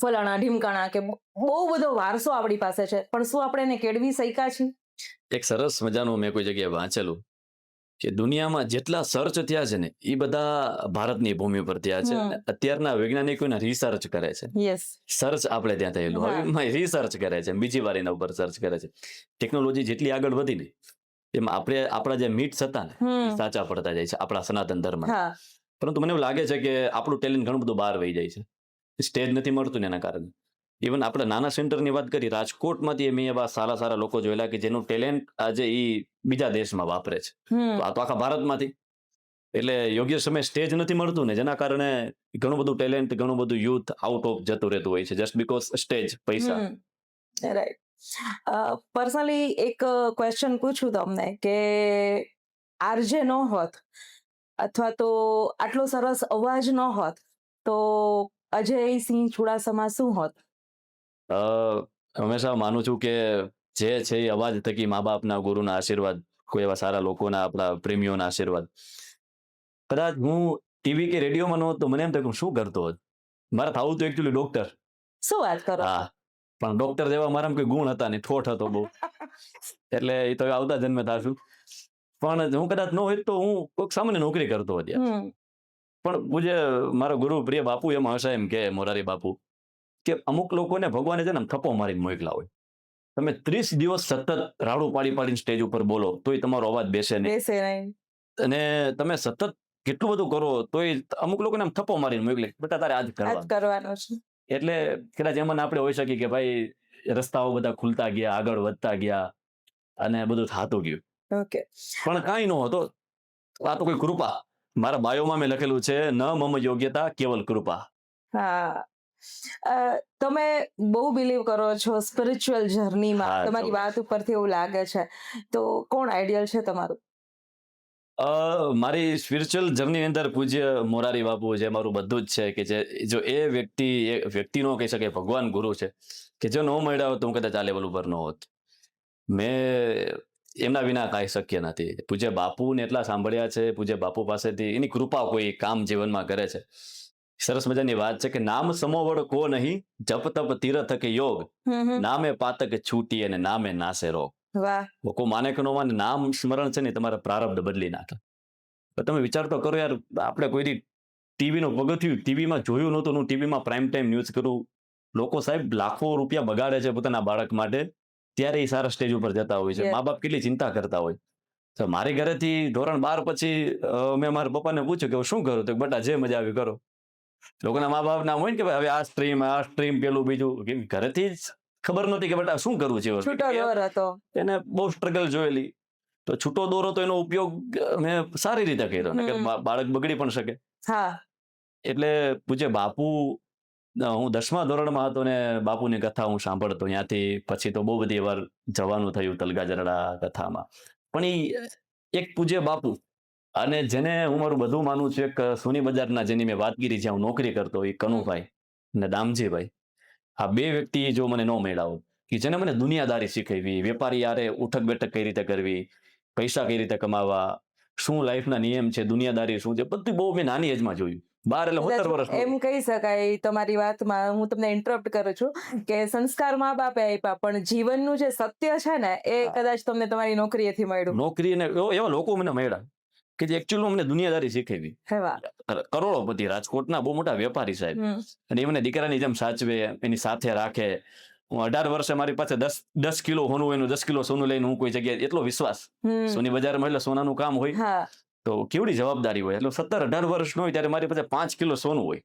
ફલાણા ઢીમકાણા, કે બહુ બધો વારસો આપણી પાસે છે. પણ શું આપણે એને કેળવી શક્યા છીએ? એક સરસ મજાનું મેં કોઈ જગ્યાએ વાંચેલું કે દુનિયામાં જેટલા સર્ચ થયા છે ને એ બધા ભારતની ભૂમિ પર થયા છે. અને અત્યારના વૈજ્ઞાનિકો રિસર્ચ કરે છે. યસ. સર્ચ આપણે ત્યાં થયેલું, હા. હવે એમાં રિસર્ચ કરે છે, બીજી વાર એના ઉપર સર્ચ કરે છે. ટેકનોલોજી જેટલી આગળ વધી ને એમાં આપણે આપણા જે મિથ્સ હતા ને એ સાચા પડતા જાય છે આપણા સનાતન ધર્મ. હા. પરંતુ મને એવું લાગે છે કે આપણું ટેલેન્ટ ઘણું બધું બહાર વહી જાય છે. સ્ટેજ નથી મળતું ને એના કારણે. ઇવન આપણે નાના સેન્ટરની વાત કરી, રાજકોટમાંથી મેં એવા સારા સારા લોકો જોયેલા કે જેનું ટેલેન્ટ આજે એ બીજા દેશમાં વાપરે છે. તો આ તો આખા ભારતમાંથી. એટલે યોગ્ય સમય સ્ટેજ નથી મળતું ને જેના કારણે ઘણું બધું ટેલેન્ટ, ઘણું બધું યુથ આઉટ ઓફ જતું રહેતું હોય છે, જસ્ટ બીકોઝ સ્ટેજ, પૈસા. રાઈટ. પર્સનલી એક ક્વેશ્ચન પૂછું તમને કે આરજે ન હોત અથવા તો આટલો સરસ અવાજ ન હોત તો અજયસિંહ ચુડાસમા શું હોત? અ, હંમેશા માનું છું કે જે છે એ અવાજ થકી મા બાપના, ગુરુના આશીર્વાદ, કોઈ એવા સારા લોકોના, આપણા પ્રેમીઓના આશીર્વાદ. કદાચ હું ટીવી કે રેડિયોમાં ન હોત તો મને એમ થાય કે હું શું કરતો હોત. મારે થવું તો એકચ્યુઅલી ડોક્ટર. શું વાત કરો? હા, પણ ડોક્ટર જેવા મારામાં કોઈ ગુણ હતા નહીં, ઠોઠ હતો બહુ. એટલે એ તો આવતા જન્મે થાશું. પણ હું કદાચ ન હોય તો હું કોઈક સામાન્ય નોકરી કરતો હોત યાર. પણ પૂજ્ય મારા ગુરુ પ્રિય બાપુ એમ હંમેશા એમ કે, મોરારી બાપુ, કે અમુક લોકોને ભગવાને છે ને આમ થપ્પો મારીને મોકલા હોય. તમે 30 દિવસ સતત રાડું પાડી પાડીને સ્ટેજ ઉપર બોલો તોય તમારો અવાજ બેસે નહીં. બેસે નહીં. અને તમે સતત કેટલું બધું કરો તોય અમુક લોકોને આમ થપ્પો મારીને મોકલે, બેટા તારે આજ આ જ કરવાનું. કરવાનું છે. એટલે કદાચ એમાં આપણે હોઈ શકીએ કે ભાઈ રસ્તાઓ બધા ખુલતા ગયા, આગળ વધતા ગયા અને બધું થતું ગયું. ઓકે. પણ કાંઈ ન હતો, આ તો કોઈ કૃપા. મારા બાયોમાં મેં લખેલું છે, ન મમ યોગ્યતા કેવલ કૃપા. હા. તમે બહુ બિલીવ કરો છો સ્પિરિચ્યુઅલ જર્નીમાં. હા, તમારી ચોક્કસ. વાત ઉપરથી એવું લાગે છે. તો કોણ આઈડિયલ છે તમારું? મારી સ્પિરિચ્યુઅલ જર્ની અંદર પૂજ્ય મોરારી બાપુ જે મારું બધું જ છે, કે જે જો એ વ્યક્તિ નો કહી શકે, ભગવાન ગુરુ છે, કે જો ન મળ્યા હોત તો હું કદાચ આ લેવલ ઉપર ન હોત. મેં એમના વિના કાંઈ શક્ય નથી. પૂજ્ય બાપુને એટલા સાંભળ્યા છે, પૂજ્ય બાપુ પાસેથી એની કૃપા કોઈ કામ જીવનમાં કરે છે. સરસ મજાની વાત છે કે નામ સમોવડ કો નહીં, જપ તપ તીરથ કે યોગ, નામે પાતક છૂટી અને નામે નાસે રોગ. વાહ. લોકો માને કે ન માને, નામ સ્મરણ છે ને તમારા પ્રારબ્ધ બદલી નાખે. પણ તમે વિચાર તો કરો યાર, આપણે કોઈ ટીવીનું પગથિયું ટીવીમાં જોયું નહોતું, હું ટીવીમાં પ્રાઇમ ટાઈમ ન્યૂઝ કરું. લોકો સાહેબ લાખો રૂપિયા બગાડે છે પોતાના બાળક માટે, ત્યારે એ સારા સ્ટેજ ઉપર જતા હોય છે. Yeah. મા બાપ કેટલી ચિંતા કરતા હોય. તો મારી ઘરેથી ધોરણ 12 પછી મેં મારા પપ્પાને પૂછ્યું કે હું શું કરું, તો બેટા જે મજા આવી કરો. લોકોના મા બાપ ના હોય ને કે ભાઈ હવે આ સ્ટ્રીમ પેલું બીજું, કેમ ઘરેથી જ ખબર નહોતી કે બેટા શું કરવું છે. છૂટો દોર હતો. એને બહુ સ્ટ્રગલ જોયેલી. તો છૂટો દોરો તો એનો ઉપયોગ મેં સારી રીતે કર્યો, નકર બાળક બગડી પણ શકે. હા. એટલે પૂજ્ય બાપુ, હું 10મા ધોરણમાં હતો ને બાપુની કથા હું સાંભળતો. ત્યાંથી પછી તો બહુ બધી વાર જવાનું થયું તલગાજરડા કથામાં. પણ એક પૂજ્ય બાપુ અને જેને હું મારું બધું માનું છું, એક સોની બજારના જેની મેં વાત કરી, જ્યાં હું નોકરી કરતો, એ કનુભાઈ અને દામજીભાઈ. આ બે વ્યક્તિ જો મને ન મળ્યા હોત, કે જેને મને દુનિયાદારી શીખવી, વેપારી યારે ઉઠક બેઠક કઈ રીતે કરવી, પૈસા કઈ રીતે કમાવા, શું લાઈફના નિયમ છે, દુનિયાદારી શું છે, બધું બહુ મેં નાની એજમાં જોયું. 12 એટલે 17 વર્ષ. એમ કહી શકાય તમારી વાતમાં, હું તમને ઇન્ટરપ્ટ કરું છું, કે સંસ્કાર મા બાપે આપ્યા, પણ જીવનનું જે સત્ય છે ને એ કદાચ તમને તમારી નોકરીએથી મળ્યું. નોકરી અને એવા લોકો મને મળ્યા કે જે એકચ્યુઅલી અમને દુનિયાદારી શીખવી. હે વાહ. કરોડોપતિ, રાજકોટના બહુ મોટા વેપારી સાહેબ, હમ. અને એ મને દીકરાની જેમ સાચવે, એની સાથે રાખે. હું 18 વર્ષે મારી પાસે 10 કિલો સોનું હોય, 10 કિલો સોનું લઈને હું કોઈ જગ્યાએ, એટલો વિશ્વાસ. હમ. સોની બજારમાં એટલે સોનાનું કામ હોય, હા. તો કેવડી જવાબદારી હોય. એટલે 17-18 વર્ષ હોય ત્યારે મારી પાસે 5 કિલો સોનું હોય,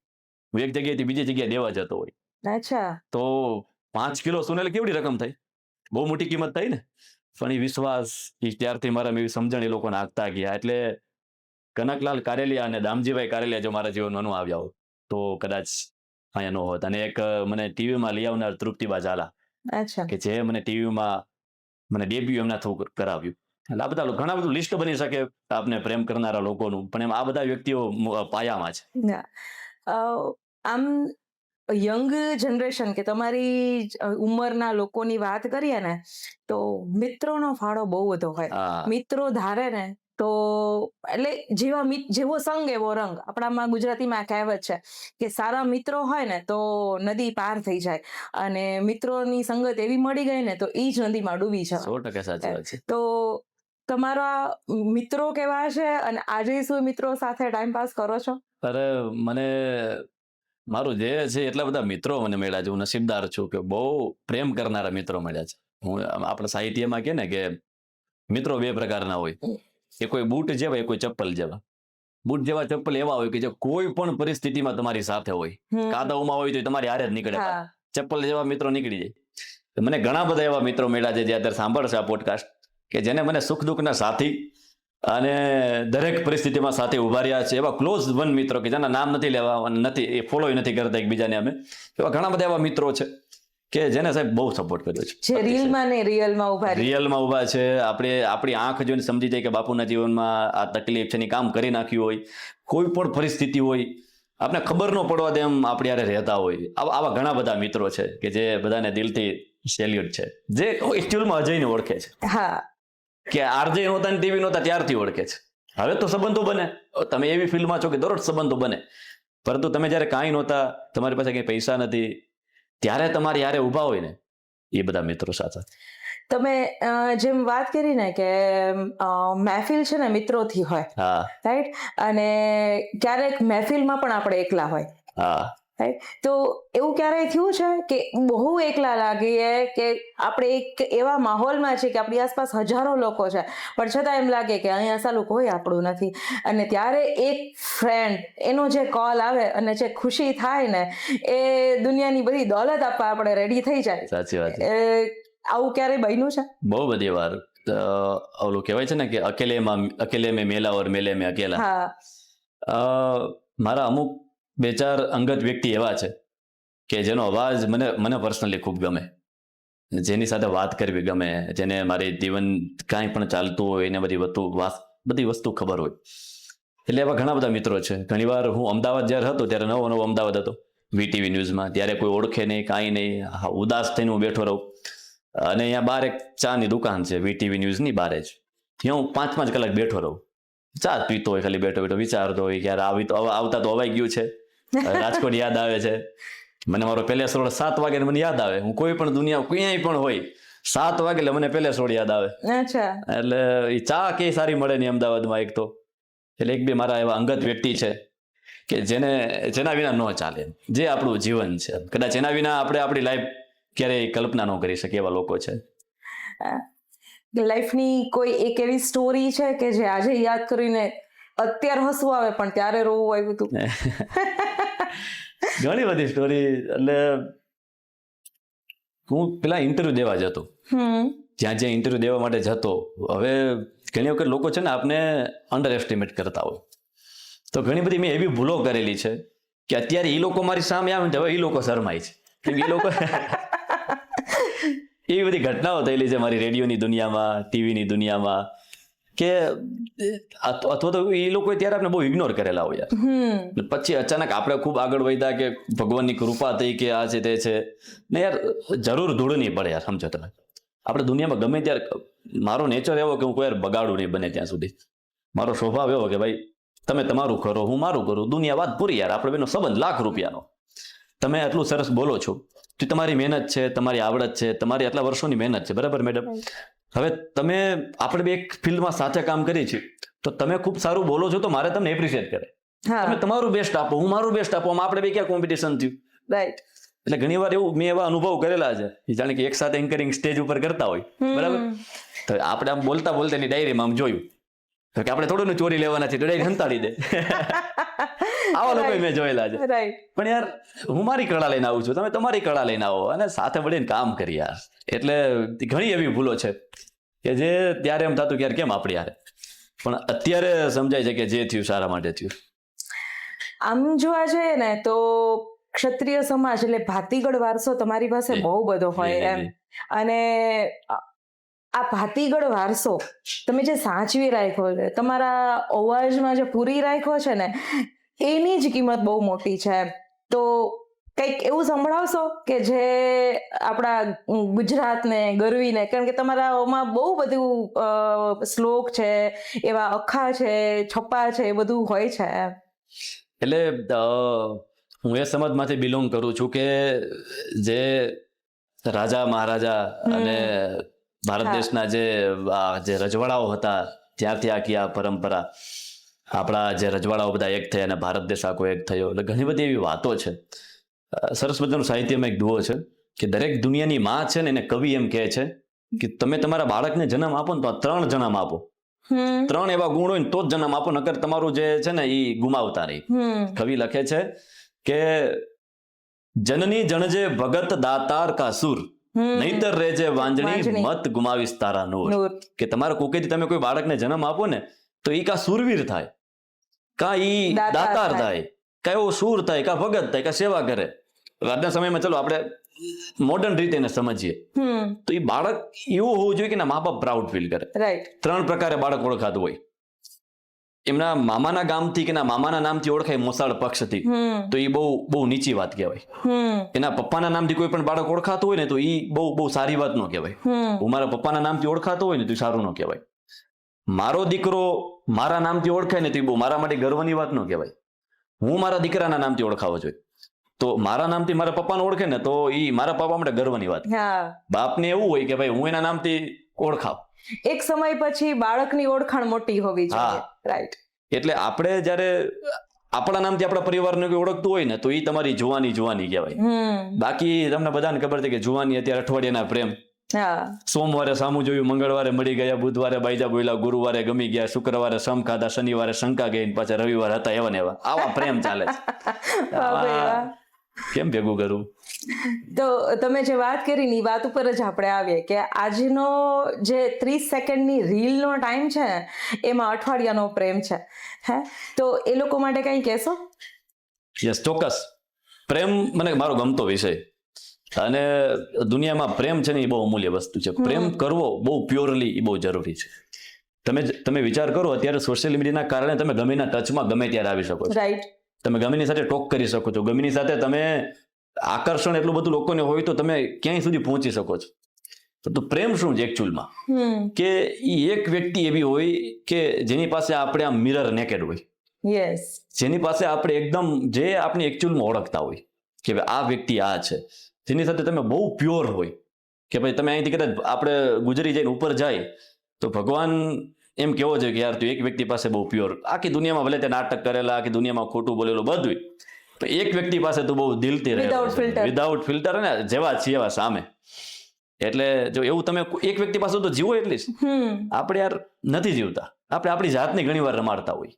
હું એક જગ્યાએથી બીજી જગ્યાએ દેવા જતો હોય. અચ્છા. તો 5 કિલો સોનું એટલે કેવડી રકમ થાય, બહુ મોટી કિંમત થાય ને. પણ એ વિશ્વાસ, એ ત્યારથી મારા એવી સમજણ એ લોકોને આપતા ગયા. એટલે કનકલાલ કારેલિયા અને દામજીભાઈ કારેલિયા જો મારા જીવનમાં ન આવ્યા હોત તો કદાચ અહીંયા ન હોત. અને એક મને ટીવીમાં લઈ આવનાર તૃપ્તિબા ઝાલા, અચ્છા. કે જે મને ટીવીમાં મને ડેબ્યુ એમના થ્રુ કરાવ્યું. એટલે આ બધા ઘણા બધું લિસ્ટ બની શકે આપને પ્રેમ કરનારા લોકોનું, પણ એમ આ બધા વ્યક્તિઓ પાયામાં છે. ના. આમ યંગ જનરેશન કે તમારી ઉંમરના લોકોની વાત કરીએ ને, તો મિત્રોનો ફાળો બહુ બધો હોય. હા, મિત્રો ધારે ને તો એટલે જેવો સંગ એવો રંગ, આપણામાં ગુજરાતીમાં કહેવત છે કે સારા મિત્રો હોય ને તો નદી પાર થઈ જાય, અને મિત્રોની સંગત એવી મળી ગઈ ને તો એ જ નદીમાં ડૂબી જાય. 100% સાચી વાત છે. તો તમારા મિત્રો કેવા છે, અને આજે શું મિત્રો સાથે ટાઈમ પાસ કરો છો? અરે મને મારું જે છે એટલા બધા મિત્રો મને મળ્યા છે. હું નસીબદાર છું કે બહુ પ્રેમ કરનારા મિત્રો મળ્યા છે. હું આપણા સાહિત્યમાં કે ને કે મિત્રો બે પ્રકારના હોય, એ કોઈ બૂટ જેવા, એ કોઈ ચપ્પલ જેવા. બૂટ જેવા ચપ્પલ એવા હોય કે જે કોઈ પણ પરિસ્થિતિમાં તમારી સાથે હોય, કાદવમાં હોય તો તમારી હારે જ નીકળે. હા. ચપ્પલ જેવા મિત્રો નીકળી જાય. તો મને ઘણા બધા એવા મિત્રો મળ્યા છે જે અત્યારે સાંભળશે આ પોડકાસ્ટ, કે જેને મને સુખ દુઃખના સાથી અને દરેક પરિસ્થિતિમાં સાથે ઉભા રહ્યા છે. એવા ક્લોઝ વન મિત્રો કે જેના નામ નથી લેવા, નથી એ ફોલો નથી કરતા એકબીજાને અમે, એવા ઘણા બધા એવા મિત્રો છે કે જેને સાહેબ બહુ સપોર્ટ કર્યો છે. જે રીલમાં ને રિયલમાં ઉભા રહે. રિયલમાં ઉભા છે. આપણી આંખ જોઈને સમજી જાય કે બાપુના જીવનમાં આ તકલીફ છે, એની કામ કરી નાખ્યું હોય. કોઈ પણ પરિસ્થિતિ હોય, આપણે ખબર ન પડવા દે એમ આપણી હારે રહેતા હોય. આવા ઘણા બધા મિત્રો છે કે જે બધાને દિલથી સેલ્યુટ છે, જે એકચ્યુઅલમાં અજયને ઓળખે છે. હા. કે આરજે નહોતા ને ટીવી નહોતા ત્યારથી ઓળખે છે. હવે તો સંબંધો બને, તમે એવી ફિલ્ડમાં છો કે દરરોજ સંબંધો બને, પરંતુ તમે જ્યારે કાંઈ નહોતા, તમારી પાસે કંઈ પૈસા નથી, ત્યારે તમારી હારે ઊભા હોય ને, એ બધા મિત્રો સાથે. તમે જેમ વાત કરી ને કે મહેફિલ છે ને મિત્રોથી હોય, હા, રાઈટ, અને ક્યારેક મહેફિલમાં પણ આપણે એકલા હોય, હા. રાઈટ. તો એવું ક્યારેય થયું છે કે બહુ એકલા લાગીએ, કે આપણે એક એવા માહોલમાં છે કે આપણી આસપાસ હજારો લોકો છે, પણ છતાં એમ લાગે કે અહીંયા સાલું કોઈ આપણું નથી, અને ત્યારે એક ફ્રેન્ડ એનો જે કોલ આવે અને જે ખુશી થાય ને, એ દુનિયાની બધી દોલત આપવા આપણે રેડી થઈ જાય. સાચી વાત છે. આવું ક્યારેય બન્યું છે? બહુ બધી વાર. ઓલું કહેવાય છે ને કે અકેલે મેં મેલા ઓર મેલે મેં અકેલા. હા. મારા અમુક 2-4 અંગત વ્યક્તિ એવા છે કે જેનો અવાજ મને પર્સનલી ખૂબ ગમે, જેની સાથે વાત કરવી ગમે, જેને મારી જીવન કાંઈ પણ ચાલતું હોય એને બધી વસ્તુ ખબર હોય. એટલે એવા ઘણા બધા મિત્રો છે. ઘણીવાર હું અમદાવાદ જ્યારે હતો ત્યારે નવો અમદાવાદ હતો, વીટીવી ન્યૂઝમાં, ત્યારે કોઈ ઓળખે નહીં, કાંઈ નહીં, ઉદાસ થઈને હું બેઠો રહું. અને અહીંયા બહાર એક ચાની દુકાન છે વીટીવી ન્યૂઝની બહાર જ, ત્યાં હું 5-5 કલાક બેઠો રહું, ચા પીતો હોય, ખાલી બેઠો વિચારતો હોય કે આવતા તો અવાઈ ગયું છે, રાજકોટ યાદ આવે છે. મને મારો પેલેસ રોડ 7 વાગે મને યાદ આવે. હું કોઈ પણ દુનિયા ક્યાંય પણ હોય, 7 વાગે એટલે મને પેલેસ રોડ યાદ આવે. અચ્છા. એટલે એ ચા કઈ સારી મળે નહીં અમદાવાદમાં એક તો. એટલે એક બે મારા એવા અંગત વ્યક્તિ છે કે જેના વિના ન ચાલે, જે આપણું જીવન છે. કદાચ એના વિના આપણે આપણી લાઈફ ક્યારેય કલ્પના ન કરી શકીએ, એવા લોકો છે. લાઈફની કોઈ એક એવી સ્ટોરી છે કે જે આજે યાદ કરીને અત્યારે હસવું આવે પણ ત્યારે રોવું આવ્યું હતું? ઘણી બધી સ્ટોરી. એટલે હું પેલા ઇન્ટરવ્યુ દેવા જતો, જ્યાં ઇન્ટરવ્યુ દેવા માટે જતો. હવે ઘણી વખત લોકો છે ને આપને અંડર એસ્ટિમેટ કરતા હોય, તો ઘણી બધી મેં એવી ભૂલો કરેલી છે કે અત્યારે એ લોકો મારી સામે આવે ને હવે એ લોકો શરમાય છે, કેમ કે એ લોકો એવી બધી ઘટનાઓ થયેલી છે મારી રેડિયોની દુનિયામાં, ટીવીની દુનિયામાં, કે અથવા તો એ લોકો ત્યારે આપણે બહુ ઇગ્નોર કરેલા હોય યાર. પછી અચાનક આપણે ખૂબ આગળ વધ્યા કે ભગવાનની કૃપા થઈ કે આ છે તે છે ને યાર જરૂર ધૂળ નહીં પડે યાર. સમજો તમે આપણે દુનિયામાં ગમે ત્યારે મારો નેચર એવો કે હું કોઈ યાર બગાડું નહીં બને ત્યાં સુધી. મારો સ્વભાવ એવો કે ભાઈ તમે તમારું કરો હું મારું કરું, દુનિયા વાત પૂરી યાર. આપણે બેનો સંબંધ લાખ રૂપિયાનો. તમે આટલું સરસ બોલો છો તો તમારી મહેનત છે, તમારી આવડત છે, તમારી આટલા વર્ષોની મહેનત છે, બરાબર મેડમ? હવે તમે આપણે બે એક ફિલ્ડમાં સાથે કામ કરીએ છીએ તો તમે ખૂબ સારું બોલો છો તો મારે તમને એપ્રિશિએટ કરે. તમે તમારું બેસ્ટ આપો, હું મારું બેસ્ટ આપો, આપણે બે ક્યાં કોમ્પિટિશન થયું? રાઈટ. એટલે ઘણી વાર એવું મેં એવા અનુભવ કરેલા છે જાણે કે એક સાથે એન્કરિંગ સ્ટેજ ઉપર કરતા હોય, બરાબર? તો આપણે આમ બોલતા બોલતા એની ડાયરીમાં આમ જોયું કે આપણે થોડું ચોરી લેવાના છે તો ડાયરી હંતાડી દે. આવા લોકો મેં જોયેલા છે. પણ યાર હું મારી કળા લઈને આવું છું, તમે તમારી કળા લઈને આવો અને સાથે મળીને કામ કરી યાર. એટલે ઘણી એવી ભૂલો છે કે જે ત્યારે એમ થતું કે યાર કેમ આપણે યાર, પણ અત્યારે સમજાય છે કે જે થયું સારા માટે થયું. આમ જોવા જઈએ ને તો ક્ષત્રિય સમાજ એટલે ભાતીગળ વારસો તમારી પાસે બહુ બધો હોય એમ, અને આ ભાતીગળ વારસો તમે જે સાચવી રાખ્યો છે, તમારા અવાજમાં જે પૂરી રાખ્યો છે ને, એની જ કિંમત બહુ મોટી છે. તો કંઈક એવું સંભળાવશો કે જે આપણા ગુજરાતને ગરવીને, કારણ કે તમારામાં બહુ બધું શ્લોક છે, એવા અખા છે, છપ્પા છે, એ બધું હોય છે. એટલે હું એ સમાજમાંથી બિલોંગ કરું છું કે જે રાજા મહારાજા અને ભારત દેશના જે રજવાડાઓ હતા ત્યારથી આખી આ પરંપરા, આપણા જે રજવાડાઓ બધા એક થયા અને ભારત દેશ આખો એક થયો. એટલે ઘણી બધી એવી વાતો છે. સરસ મજાનું સાહિત્યમાં એક દુહો છે કે દરેક દુનિયાની માં છે ને એને કવિ એમ કહે છે કે તમે તમારા બાળકને જન્મ આપો ને તો 3 જન્મ આપો. 3 એવા ગુણ હોય ને તો જ જન્મ આપો, નકર તમારું જે છે ને એ ગુમાવતા નહીં. કવિ લખે છે કે જનની જણજે ભગત દાતાર કા સુર, નહીતર રેજે વાંજણી મત ગુમાવીશ તારા નૂર. કે તમારા કોકેથી તમે કોઈ બાળકને જન્મ આપો ને તો ઈ કા સુરવીર થાય, કા ઈ દાતાર થાય, કા એવો સુર થાય, કા ભગત થાય, કા સેવા કરે. આજના સમયમાં ચલો આપણે મોડર્ન રીતે એને સમજીએ તો એ બાળક એવું હોવું જોઈએ કે મા બાપ પ્રાઉડ ફીલ કરે. 3 પ્રકારે બાળક ઓળખાતું હોય. એમના મામાના ગામથી કે મામાના નામથી ઓળખાય મોસાળ પક્ષથી, તો એ બહુ નીચી વાત કહેવાય. એના પપ્પાના નામથી કોઈ પણ બાળક ઓળખાતું હોય ને તો એ બહુ સારી વાત ન કહેવાય. હું મારા પપ્પાના નામથી ઓળખાતો હોય ને તો સારું ન કહેવાય. મારો દીકરો મારા નામથી ઓળખાય ને તો એ બહુ મારા માટે ગર્વની વાત ન કહેવાય. હું મારા દીકરાના નામથી ઓળખાવો જોઈએ. તો મારા નામથી મારા પપ્પાને ઓળખે ને તો એ મારા પપ્પા માટે ગર્વની વાત. બાપને એવું હોય કે ભાઈ હું એના નામથી ઓળખાવ. એક સમય પછી બાળકની ઓળખાણ મોટી હોવી જોઈએ. રાઈટ. એટલે આપણે જયારે આપણા નામથી આપણા પરિવારને કોઈ ઓળખતું હોય ને તો એ તમારી જુવાની કહેવાય. બાકી તમને બધાને ખબર છે કે જુવાની અત્યારે અઠવાડિયાના પ્રેમ. સોમવારે સામું જોયું, મંગળવારે મળી ગયા, બુધવારે બાઈજા બોલ્યા, ગુરુવારે ગમી ગયા, શુક્રવારે સમ ખાધા, શનિવારે શંકા ગઈ, પાછા રવિવાર હતા એવા ને એવા. આવા પ્રેમ ચાલે છે. કેમ ભેગું કરવું? તો તમે જે વાત કરી ની વાત ઉપર જ આપણે આવીએ કે આજનો જે 30 સેકન્ડની રીલનો ટાઈમ છે ને એમાં અઠવાડિયાનો પ્રેમ છે. તો એ લોકો માટે કંઈ કહેશો? યસ, ચોક્કસ. પ્રેમ મને મારો ગમતો વિષય, અને દુનિયામાં પ્રેમ છે ને એ બહુ અમૂલ્ય વસ્તુ છે. પ્રેમ કરવો બહુ પ્યોરલી એ બહુ જરૂરી છે. તમે વિચાર કરો, અત્યારે સોશિયલ મીડિયાના કારણે તમે ગમેના ટચમાં ગમે ત્યારે આવી શકો છો. રાઈટ. તમે ગમેની સાથે ટોક કરી શકો છો, ગમેની સાથે તમે આકર્ષણ એટલું બધું લોકોને હોય તો તમે ક્યાંય સુધી પહોંચી શકો છો. તો પ્રેમ શું છે એકચ્યુઅલમાં? કે એક વ્યક્તિ એવી હોય કે જેની પાસે આપણે આમ મિરર નેકેડ હોય. યસ. જેની પાસે આપણે એકદમ જે આપણે એકચ્યુઅલમાં ઓળખતા હોય કે ભાઈ આ વ્યક્તિ આ છે, જેની સાથે તમે બહુ પ્યોર હોય કે ભાઈ તમે અહીંથી કદાચ આપણે ગુજરી જઈને ઉપર જાય તો ભગવાન એમ કેવો છે કે યાર તું એક વ્યક્તિ પાસે બહુ પ્યોર, આખી દુનિયામાં ભલે તે નાટક કરેલા, આખી દુનિયામાં ખોટું બોલેલું બધું, પણ એક વ્યક્તિ પાસે તું બહુ દિલથી રહે, વિધાઉટ ફિલ્ટર, ને જેવા છે એવા સામે. એટલે જો એવું તમે એક વ્યક્તિ પાસે તો જીવો, એટલીસ્ટ આપણે યાર નથી જીવતા. આપણે આપણી જાતને ઘણી વાર રમાડતા હોય.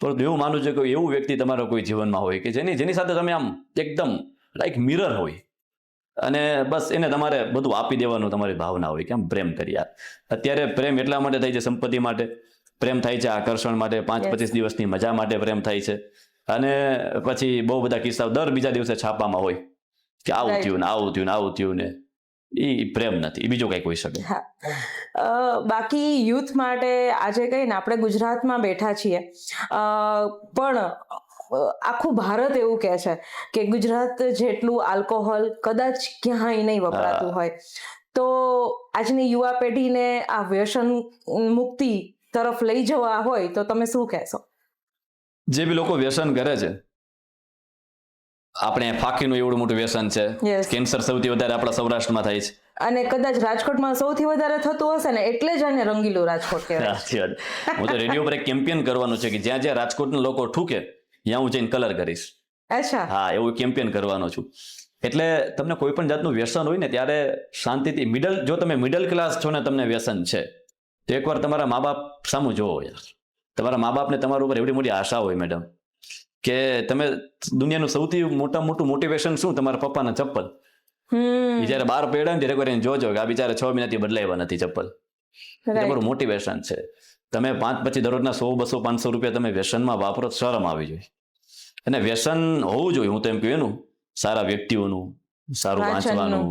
પરંતુ એવું માનું છે કે એવું વ્યક્તિ તમારા કોઈ જીવનમાં હોય કે જેની સાથે તમે આમ એકદમ લાઈક મિરર હોય અને બસ એને તમારે બધું આપી દેવાનું તમારી ભાવના હોય કે આમ પ્રેમ કરી. યાર અત્યારે પ્રેમ એટલા માટે થાય છે, સંપત્તિ માટે પ્રેમ થાય છે, આકર્ષણ માટે, 5-25 દિવસની મજા માટે પ્રેમ થાય છે, અને પછી બહુ બધા કિસ્સાઓ દર બીજા દિવસે છાપામાં હોય કે આવું થયું ને આવું થયું ને આવું થયું ને. એ પ્રેમ નથી, એ બીજો કંઈક હોઈ શકે. હા. બાકી યુથ માટે આજે કહીને આપણે ગુજરાતમાં બેઠા છીએ, પણ આખું ભારત એવું કહે છે કે ગુજરાત જેટલું આલ્કોહોલ કદાચ ક્યાંય નહીં વપરાતું હોય. તો આજની યુવા પેઢીને આ વ્યસન મુક્તિ તરફ લઈ જવા હોય તો તમે શું કહેશો? જે બી લોકો વ્યસન કરે છે, આપણે ફાકીનું એવડું મોટું વ્યસન છે, Yes. કેન્સર સૌથી વધારે આપણા સૌરાષ્ટ્રમાં થાય છે. અને કદાચ રાજકોટમાં સૌથી વધારે થતું હશે ને, એટલે જ આને રંગીલું રાજકોટ કહેવાય. સાચી વાત. હું તો રેડિયો પર એક કેમ્પેન કરવાનું છે કે જ્યાં જ્યાં રાજકોટના લોકો ઠૂકે ત્યાં હું જઈને કલર કરીશ. અચ્છા. હા, એવું કેમ્પેન કરવાનો છું. એટલે તમને કોઈ પણ જાતનું વ્યસન હોય ને ત્યારે શાંતિથી જો તમે મિડલ ક્લાસ છો ને તમને વ્યસન છે તો એકવાર તમારા મા બાપ સામું જોવો યાર. તમારા મા બાપને તમારા ઉપર એવડી મોટી આશા હોય મેડમ કે તમે દુનિયાનું સૌથી મોટું મોટિવેશન શું? તમારા પપ્પાના ચપ્પલ. એ જયારે બહાર પડ્યા ને ત્યારે કરીને જોજો કે આ બિચારા 6 મહિનાથી બદલાવ્યા નથી ચપ્પલ. તમારું મોટિવેશન છે. તમે 5 પછી દરરોજના 100, 200, 500 રૂપિયા તમે વ્યસનમાં વાપરો, શરમ આવી જોઈએ. અને વ્યસન હોવું જોઈએ, હું તો એમ કહું એનું સારા વ્યક્તિઓનું, સારું વાંચવાનું,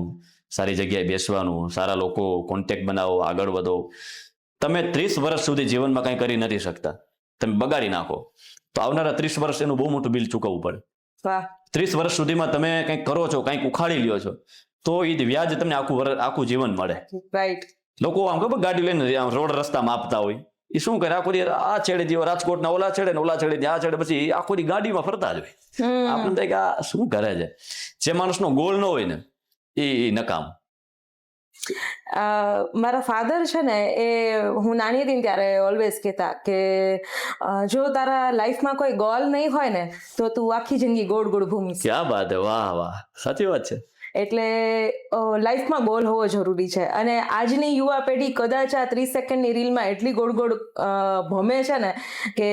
સારી જગ્યાએ બેસવાનું, સારા લોકો કોન્ટેક્ટ બનાવો, આગળ વધો. તમે 30 વર્ષ સુધી જીવનમાં કંઈ કરી નથી શકતા, તમે બગાડી નાખો તો આવનારા 30 વર્ષ એનું બહુ મોટું બિલ ચૂકવવું પડે. 30 વર્ષ સુધીમાં તમે કંઈક કરો છો, કંઈક ઉખાડી લ્યો છો તો એ વ્યાજ તમને આખું જીવન મળે. રાઈટ. લોકો આમ ખબર ગાડી લઈને રોડ રસ્તા માપતા હોય, એ શું કરે આખો દી આ છેડે જેવો રાજકોટના ઓલા છેડે ને ઓલા છેડે આ છેડે, પછી આખો દી ગાડીમાં ફરતા જ હોય. આપણે થાય કે આ શું કરે છે? જે માણસનો ગોલ ન હોય ને એ નકામ. મારા ફાધર છે ને, એ હું નાની હતી ને ત્યારે ઓલવેઝ કહેતા કે જો તારા લાઈફમાં કોઈ ગોલ નહીં હોય ને તો તું આખી જિંદગી ગોળ ગોળ ઘૂમીશ. ક્યાં વાત હે, વાહ વાહ, સાચી વાત છે. એટલે લાઈફમાં ગોલ હોવો જરૂરી છે. અને આજની યુવા પેઢી કદાચ આ 30 સેકન્ડની રીલમાં એટલી ગોળ ગોળ ભમે છે ને કે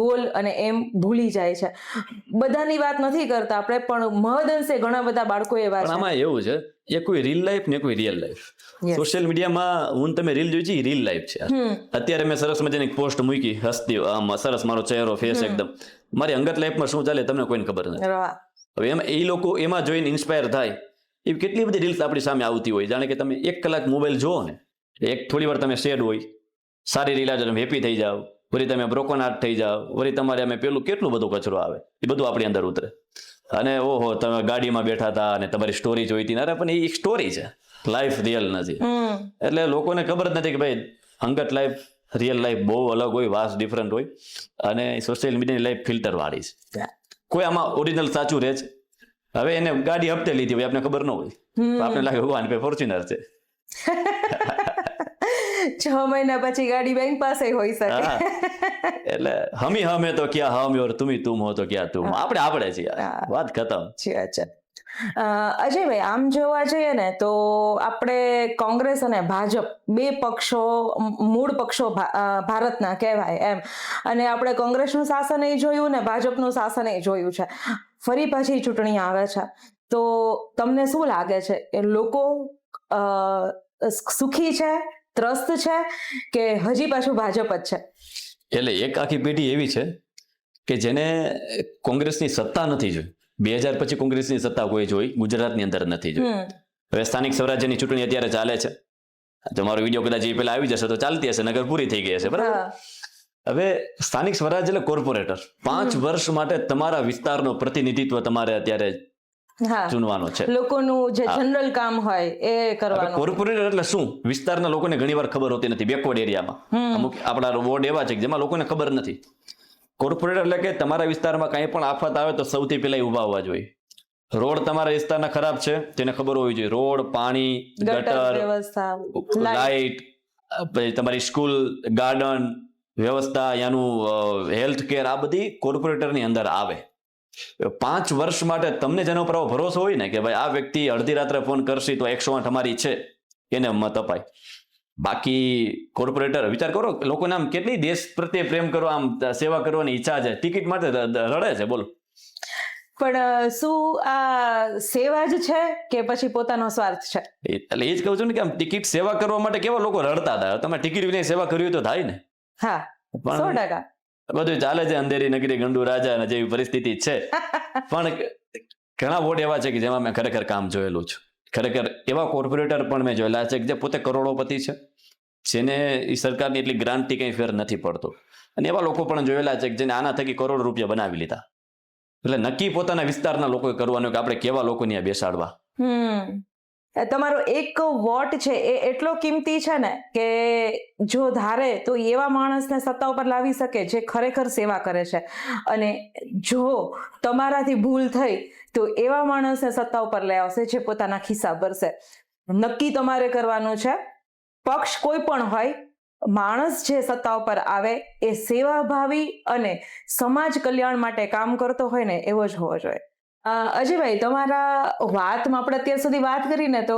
ગોલ અને એમ ભૂલી જાય છે. બધાની વાત નથી કરતા આપણે, પણ મહદઅંશે ઘણા બધા બાળકો એવા છે. આમાં એવું છે, એ કોઈ રીલ લાઈફ ને કોઈ રિયલ લાઈફ. સોશિયલ મીડિયામાં હું તમે રીલ જોઈ છે, એ રીલ લાઈફ છે. અત્યારે મેં સરસ મજાની પોસ્ટ મૂકી, હસતી આમ સરસ મારો ચહેરો, ફેસ એકદમ. મારી અંગત લાઈફમાં શું ચાલે તમને કોઈને ખબર નથી. હવે એમાં એ લોકો એમાં જોઈને ઇન્સ્પાયર થાય. એ કેટલી બધી રીલ્સ આપણી સામે આવતી હોય. જાણે કે તમે 1 કલાક મોબાઈલ જોવો ને, થોડી વાર તમે સેડ હોય, સારી રીલ આવે તમે હેપી થઈ જાઓ, વળી તમે બ્રોકન હાર્ટ થઈ જાઓ, વળી તમારે અમે પેલું કેટલું બધું કચરો આવે, એ બધું આપણી અંદર ઉતરે. અને ઓહો તમે ગાડીમાં બેઠા હતા અને તમારી સ્ટોરી જોઈતી. અરે પણ એ એક સ્ટોરી છે, લાઈફ રિયલ નથી. એટલે લોકોને ખબર જ નથી કે ભાઈ અંગત લાઈફ રિયલ લાઈફ બહુ અલગ હોય, વાસ ડિફરન્ટ હોય. અને સોશિયલ મીડિયાની લાઈફ ફિલ્ટર વાળી છે. કોઈ આમાં ઓરિજિનલ સાચું રહે છે? હવે એને ગાડી હપ્તે લીધી હોય, આપણે ખબર ન હોય, આપણે લાગે ભગવાન ભાઈ ફોર્ચ્યુનર છે. 6 મહિના પછી ગાડી બેંક પાસે હોઈ શકે. એટલે હમે તો ક્યાં હમ ઓર તુમ હો તો ક્યાં તુમ. આપણે છીએ, વાત ખતમ. અજયભાઈ, આમ જોવા જઈએ ને તો આપણે કોંગ્રેસ અને ભાજપ બે પક્ષો, મૂળ પક્ષો ભારતના કહેવાય એમ. અને આપણે કોંગ્રેસનું શાસન એ જોયું ને ભાજપનું શાસન એ જોયું છે. ફરી પાછી ચૂંટણી આવે છે તો તમને શું લાગે છે એ લોકો સુખી છે, ત્રસ્ત છે કે હજી પાછું ભાજપ જ છે? એટલે એક આખી પેઢી એવી છે કે જેને કોંગ્રેસની સત્તા નથી જોઈ. 2000 પછી કોંગ્રેસની સત્તા કોઈ જોઈ ગુજરાતની અંદર નથી જોઈ. હવે સ્થાનિક સ્વરાજ્યની ચૂંટણી અત્યારે ચાલે છે. તમારો વિડીયો કદાચ એ પહેલા આવી જશે તો ચાલતી હશે, નગર પૂરી થઈ ગઈ હશે, બરાબર? હવે સ્થાનિક સ્વરાજ એટલે કોર્પોરેટર. 5 વર્ષ માટે તમારા વિસ્તારનો પ્રતિનિધિત્વ તમારે અત્યારે ચૂનવાનો છે. લોકોનું જે જનરલ કામ હોય એ કરવાનું. કોર્પોરેટર એટલે શું? વિસ્તારના લોકોને ઘણીવાર ખબર હોતી નથી. બેકવર્ડ એરિયામાં અમુક આપણા વોર્ડ એવા છે જેમાં લોકોને ખબર નથી. કોર્પોરેટર એટલે કે તમારા વિસ્તારમાં કંઈ પણ આફત આવે તો સૌથી પહેલા ઊભા હોવા જોઈએ. રોડ તમારા વિસ્તારના ખરાબ છે તેને ખબર હોવી જોઈએ. રોડ, પાણી, ગટર વ્યવસ્થા, લાઇટ, તમારી સ્કૂલ, ગાર્ડન વ્યવસ્થા, ત્યાંનું હેલ્થ કેર, આ બધી કોર્પોરેટરની અંદર આવે. 5 વર્ષ માટે તમને જેના ઉપર ભરોસો હોય ને કે ભાઈ આ વ્યક્તિ અડધી રાત્રે ફોન કરશે તો 108 અમારી છે, એને મત અપાય. બાકી કોર્પોરેટર વિચાર કરો, લોકોને આમ કેટલી દેશ પ્રત્યે પ્રેમ કરવા, આમ સેવા કરવાની ઈચ્છા છે, ટિકિટ માટે રડે છે. બોલો, પણ શું આ સેવા જ છે કે પછી પોતાનો સ્વાર્થ છે? એટલે એ જ કહું છું ને કે આમ ટિકિટ સેવા કરવા માટે કેવા લોકો રડતા હતા. તમે ટિકિટ વિના સેવા કરવી તો થાય ને. હા, 100%. બધું ચાલે છે, અંધેરી નગરી ગંડુ રાજા જેવી પરિસ્થિતિ છે. પણ ઘણા વોટ એવા છે કે જેમાં મેં ખરેખર કામ જોયેલું છે. ખરેખર એવા કોર્પોરેટર પણ મેં જોયેલા છે કે જે પોતે કરોડોપતિ છે, જેને એ સરકારની એટલી ગ્રાન્ટથી કંઈ ફેર નથી પડતો, અને એવા લોકો પણ જોયેલા છે કે જેને આના થકી કરોડ રૂપિયા બનાવી લીધા. એટલે નક્કી પોતાના વિસ્તારના લોકોએ કરવાનું કે આપણે કેવા લોકોને ત્યાં બેસાડવા. તમારો એક વોટ છે એ એટલો કિંમતી છે ને કે જો ધારે તો એવા માણસને સત્તા ઉપર લાવી શકે જે ખરેખર સેવા કરે છે, અને જો તમારાથી ભૂલ થઈ તો એવા માણસને સત્તા ઉપર લઈ આવશે જે પોતાના ખિસ્સા ભરશે. નક્કી તમારે કરવાનું છે, પક્ષ કોઈ પણ હોય, માણસ જે સત્તા ઉપર આવે એ સેવાભાવી અને સમાજ કલ્યાણ માટે કામ કરતો હોય ને એવો જ હોવો જોઈએ. અજયભાઈ, તમારા વાતમાં આપણે અત્યાર સુધી વાત કરીને તો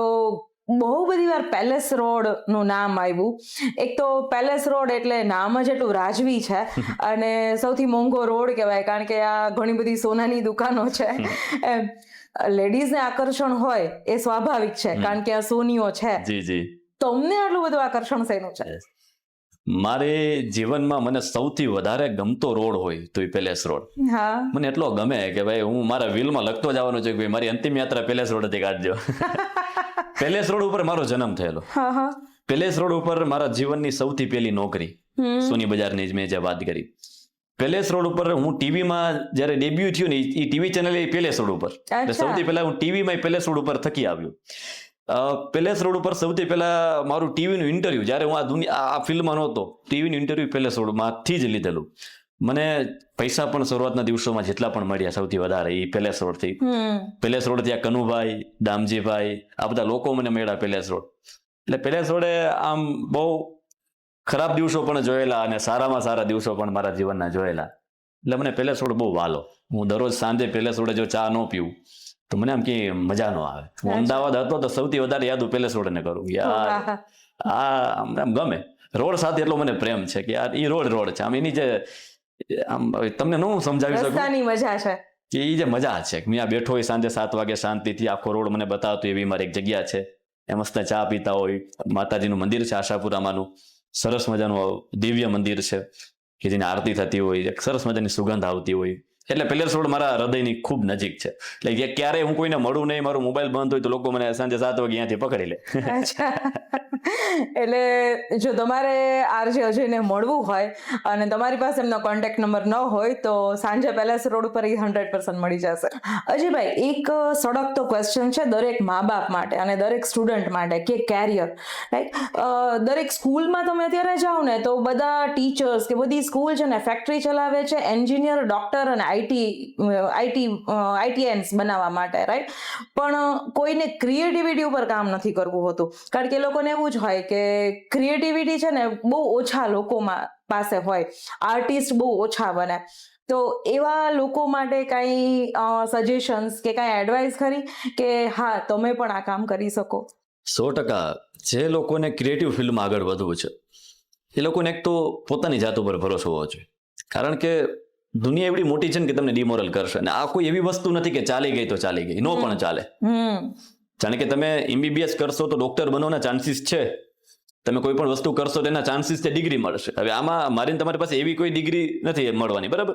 બહુ બધી વાર પેલેસ રોડ નું નામ આવ્યું. એક તો પેલેસ રોડ એટલે નામ જ એટલું રાજવી છે અને સૌથી મોંઘો રોડ કહેવાય, કારણ કે આ ઘણી બધી સોનાની દુકાનો છે. લેડીઝને આકર્ષણ હોય એ સ્વાભાવિક છે, કારણ કે આ સોનીઓ છે. જી જી. તમને આટલું બધું આકર્ષણ શેનું છે? મારે જીવનમાં મને સૌથી વધારે ગમતો રોડ હોય તો એ પેલેસ રોડ. હા, મને એટલો ગમે કે ભાઈ હું મારા વ્હીલમાં લખતો જવાનું છે કે ભાઈ મારી અંતિમ યાત્રા પેલેસ રોડથી કાઢજો. પેલેસ રોડ ઉપર મારો જન્મ થયેલો. પેલેસ રોડ ઉપર મારા જીવનની સૌથી પહેલી નોકરી સોની બજારની જ મેં જે વાત કરી. પેલેસ રોડ ઉપર હું ટીવીમાં જયારે ડેબ્યુ થયું ને એ ટીવી ચેનલ એ પેલેસ રોડ ઉપર, સૌથી પહેલા હું ટીવીમાં પેલેસ રોડ ઉપર થકી આવ્યો. પેલેસ રોડ ઉપર સૌથી પહેલા મારું ટીવીનું ઇન્ટરવ્યુ, જ્યારે હું આ ફિલ્મમાં નહોતો, ટીવીનું ઇન્ટરવ્યુ પેલેસ રોડમાંથી જ લીધેલું. મને પૈસા પણ શરૂઆતના દિવસોમાં જેટલા પણ મળ્યા સૌથી વધારે એ પેલેસ રોડથી. પેલેસ રોડથી આ કનુભાઈ, દામજીભાઈ, આ બધા લોકો મને મળ્યા પેલેસ રોડ. એટલે પેલેસ રોડે આમ બહુ ખરાબ દિવસો પણ જોયેલા અને સારામાં સારા દિવસો પણ મારા જીવનના જોયેલા. એટલે મને પેલેસ રોડ બહુ વાલો. હું દરરોજ સાંજે પેલેસ રોડે જો ચા ન પીવું તો મને આમ કે મજા ન આવે. હું અમદાવાદ હતો તો સૌથી વધારે યાદ હું પેલેસ રોડ ને કરું. યાર આમ ગમે રોડ સાથે એટલો મને પ્રેમ છે કે યાર એ રોડ છે. આમ એની જે આમ તમને ન સમજાવી શકું મજા છે કે એ જે મજા છે. મેં આ બેઠો હોય સાંજે 7 વાગે શાંતિથી આખો રોડ મને બતાવતો એવી મારી એક જગ્યા છે. એ મસ્ત ચા પીતા હોય. માતાજીનું મંદિર છે આશાપુરામાંનું, સરસ મજાનું દિવ્ય મંદિર છે કે જેની આરતી થતી હોય, એક સરસ મજાની સુગંધ આવતી હોય. એટલે પેલેસ રોડ મારા હૃદયની ખૂબ નજીક છે. એટલે ક્યારેય હું કોઈને મળું નહીં, મારું મોબાઈલ બંધ હોય તો લોકો મને સાંજે 7 વાગે અહીંયાથી પકડી લે. એટલે જો તમારે આરજે અજયને મળવું હોય અને તમારી પાસે એમનો કોન્ટેક્ટ નંબર ન હોય તો સાંજે પેલેસ રોડ ઉપર 100% મળી જશે. અજયભાઈ, એક સળગતો ક્વેશ્ચન છે દરેક મા બાપ માટે અને દરેક સ્ટુડન્ટ માટે કે કેરિયર, રાઈટ? દરેક સ્કૂલમાં તમે અત્યારે જાઓ ને તો બધા ટીચર્સ કે બધી સ્કૂલ છે ને ફેક્ટરી ચલાવે છે, એન્જિનિયર, ડોક્ટર અને આઈટીએન્સ બનાવવા માટે, રાઈટ? પણ કોઈને ક્રિએટિવિટી ઉપર કામ નથી કરવું હોતું, કારણ કે એ લોકોને એવું જ હોય કે ક્રિએટિવિટી છે ને બહુ ઓછા લોકોમાં પાસે હોય, આર્ટિસ્ટ બહુ ઓછા બને. તો એવા લોકો માટે કઈ સજેશન્સ કે કઈ એડવાઇસ ખરી કે હા તમે પણ આ કામ કરી શકો? 100%. જે લોકોને ક્રિએટિવ ફિલ્ડમાં આગળ વધવું છે એ લોકોને એક તો પોતાની જાત ઉપર ભરોસો હોવો જોઈએ. કારણ કે દુનિયા એવડી મોટી છે ને કે તમને ડિમોરલ કરશે, અને આ કોઈ એવી વસ્તુ નથી કે ચાલી ગઈ તો ચાલી ગઈ, નો પણ ચાલે. જાણે કે તમે MBBS કરશો તો ડોક્ટર બનવાના ચાન્સીસ છે, તમે કોઈ પણ વસ્તુ કરશો તો એના ચાન્સીસ છે ડિગ્રી મળશે. હવે આમાં મારી તમારી પાસે એવી કોઈ ડિગ્રી નથી મળવાની, બરાબર?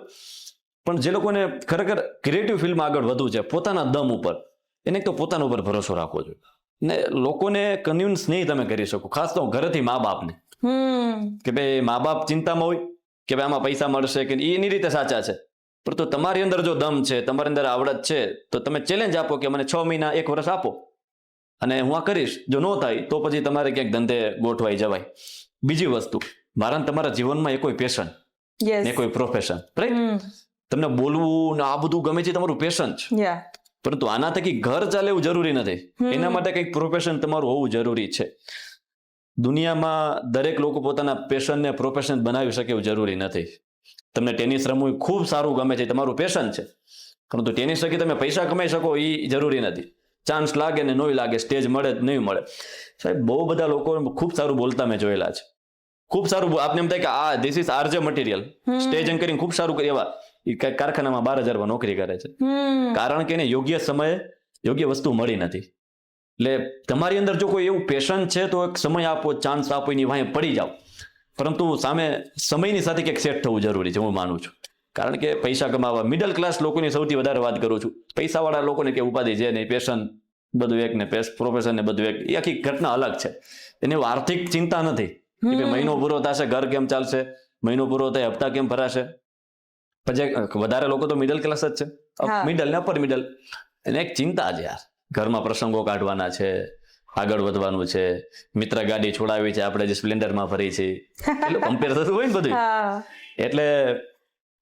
પણ જે લોકોને ખરેખર ક્રિએટિવ ફિલ્ડમાં આગળ વધવું છે પોતાના દમ ઉપર, એને તો પોતાના ઉપર ભરોસો રાખવો જોઈએ. ને લોકોને કન્વિન્સ નહીં તમે કરી શકો, ખાસ તો ઘરેથી મા બાપને, કે ભાઈ મા બાપ ચિંતામાં હોય કે ભાઈ આમાં પૈસા મળશે કે એની રીતે સાચા છે, પરંતુ તમારી અંદર જો દમ છે, તમારી અંદર આવડત છે તો તમે ચેલેન્જ આપો કે મને 6 મહિના 1 વર્ષ આપો અને હું આ કરીશ. જો ન થાય તો પછી તમારે ક્યાંક ધંધે ગોઠવાઈ જવાય. બીજી વસ્તુ, મારા તમારા જીવનમાં એ કોઈ પેશન ને કોઈ પ્રોફેશન, રાઈટ? તમને બોલવું ને આ બધું ગમે છે, તમારું પેશન છે, પરંતુ આના થકી ઘર ચાલે એવું જરૂરી નથી. એના માટે કંઈક પ્રોફેશન તમારું હોવું જરૂરી છે. દુનિયામાં દરેક લોકો પોતાના પેશનને પ્રોફેશન બનાવી શકે એવું જરૂરી નથી. તમને ટેનિસ રમવું ખૂબ સારું ગમે છે, તમારું પેશન છે, પરંતુ ટેનિસ થકી તમે પૈસા કમાઈ શકો એ જરૂરી નથી. ચાન્સ લાગે ને નોય લાગે, સ્ટેજ મળે નહીં મળે. સાહેબ, બહુ બધા લોકો ખૂબ સારું બોલતા મેં જોયેલા છે, ખૂબ સારું. આપને એમ થાય કે આ this is RJ material, stage કરીને ખૂબ સારું કરી, એવા કારખાનામાં 12,000 નોકરી કરે છે, કારણ કે એને યોગ્ય સમયે યોગ્ય વસ્તુ મળી નથી. એટલે તમારી અંદર જો કોઈ એવું પેશન છે તો એક સમય આપો, ચાન્સ આપો, એની વાંહે પડી જાઓ, પરંતુ સામે સમયની સાથે કંઈક સેટ થવું જરૂરી છે, હું માનું છું. કારણ કે પૈસા કમાવા, મિડલ ક્લાસ લોકોની સૌથી વધારે વાત કરું છું, પૈસાવાળા લોકોને કે ઉપાધિ છે નહીં, પેશન બધું એક ને પ્રોફેશન ને બધું એક, એ આખી ઘટના અલગ છે. એની આર્થિક ચિંતા નથી કે ભાઈ મહિનો પૂરો થશે ઘર કેમ ચાલશે, મહિનો પૂરો થાય હપ્તા કેમ ભરાશે. પછી વધારે લોકો તો મિડલ ક્લાસ જ છે, હા. મિડલ ને અપર મિડલ, એને એક ચિંતા છે યાર, ઘરમાં પ્રસંગો કાઢવાના છે, આગળ વધવાનું છે, મિત્ર ગાડી છોડાવી છે, આપણે જે સ્પ્લેન્ડરમાં ફરી છે, એટલે કમ્પેર થતું હોય ને બધું. હા એટલે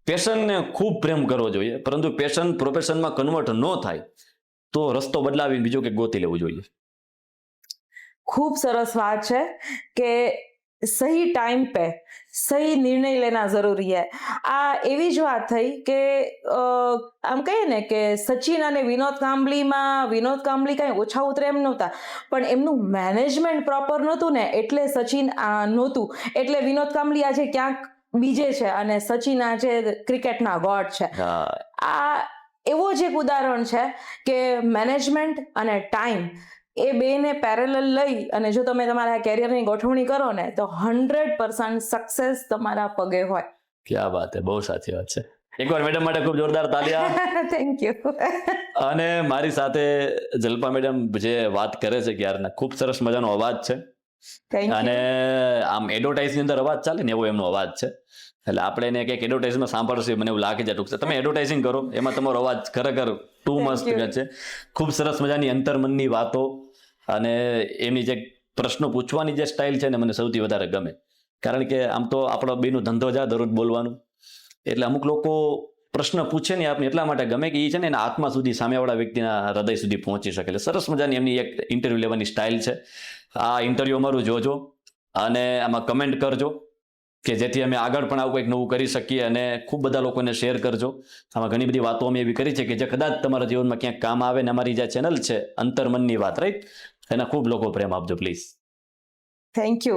પેશનને ખૂબ પ્રેમ કરવો જોઈએ, પરંતુ પેશન પ્રોફેશનમાં કન્વર્ટ ન થાય તો રસ્તો બદલાવીને બીજો કંઈક ગોતી લેવું જોઈએ. खूब सरस बात है कि सही टाइम पे सही निर्णय लेना जरूरी है. આ એવી જ વાત થઈ કે આમ કહીએ ને કે સચિન અને વિનોદ કાંબલી કઈ ઓછા ઉતરે એમ નહોતા, પણ એમનું મેનેજમેન્ટ પ્રોપર નહોતું ને એટલે સચિન નહોતું, એટલે વિનોદ કાંબલી આજે ક્યાંક બીજે છે અને સચિન આજે ક્રિકેટના ગોડ છે. હા, આ એવો જ એક ઉદાહરણ છે કે મેનેજમેન્ટ અને ટાઈમ એ બેને પેરેલલ લઈ અને જો તમે તમારા કેરિયરની ગોઠવણી કરો ને તો 100% સક્સેસ તમારા પગે હોય. ક્યાં વાત છે, બહુ સાચી વાત છે. એકવાર મેડમ માટે ખૂબ જોરદાર તાલિયા. Thank you. અને મારી સાથે જલ્પા મેડમ જે વાત કરે છે કે યાર ખૂબ સરસ મજાનો અવાજ છે, થેન્ક અને યુ. આમ એડવર્ટાઇઝની અંદર અવાજ ચાલે ને એવો એમનો અવાજ છે. એટલે આપણે એને કંઈક એડવર્ટાઇઝમાં સાંભળશે મને એવું લાગે છે ટૂંક છે. તમે એડવર્ટાઇઝિંગ કરો એમાં તમારો અવાજ ખરેખર ટુ મસ્ત you. છે. ખૂબ સરસ મજાની અંતર્મનની વાતો અને એમની જે પ્રશ્નો પૂછવાની જે સ્ટાઇલ છે ને મને સૌથી વધારે ગમે. કારણ કે આમ તો આપણો બેનો ધંધો છે દરરોજ બોલવાનું, એટલે અમુક લોકો પ્રશ્ન પૂછે ને આપણે એટલા માટે ગમે કે એ છે ને એના આત્મા સુધી, સામેવાળા વ્યક્તિના હૃદય સુધી પહોંચી શકે. એટલે સરસ મજાની એમની એક ઇન્ટરવ્યૂ લેવાની સ્ટાઇલ છે. આ ઇન્ટરવ્યૂ અમારું જોજો અને આમાં કમેન્ટ કરજો કે જેથી અમે આગળ પણ આવું કંઈક નવું કરી શકીએ, અને ખૂબ બધા લોકોને શેર કરજો. આમાં ઘણી બધી વાતો અમે એવી કરી છે કે જે કદાચ તમારા જીવનમાં ક્યાંક કામ આવે. ને અમારી જે ચેનલ છે અંતર્મનની વાત, રાઈટ, એના ખૂબ લોકો પ્રેમ આપજો please. Thank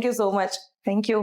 you so much. Thank you.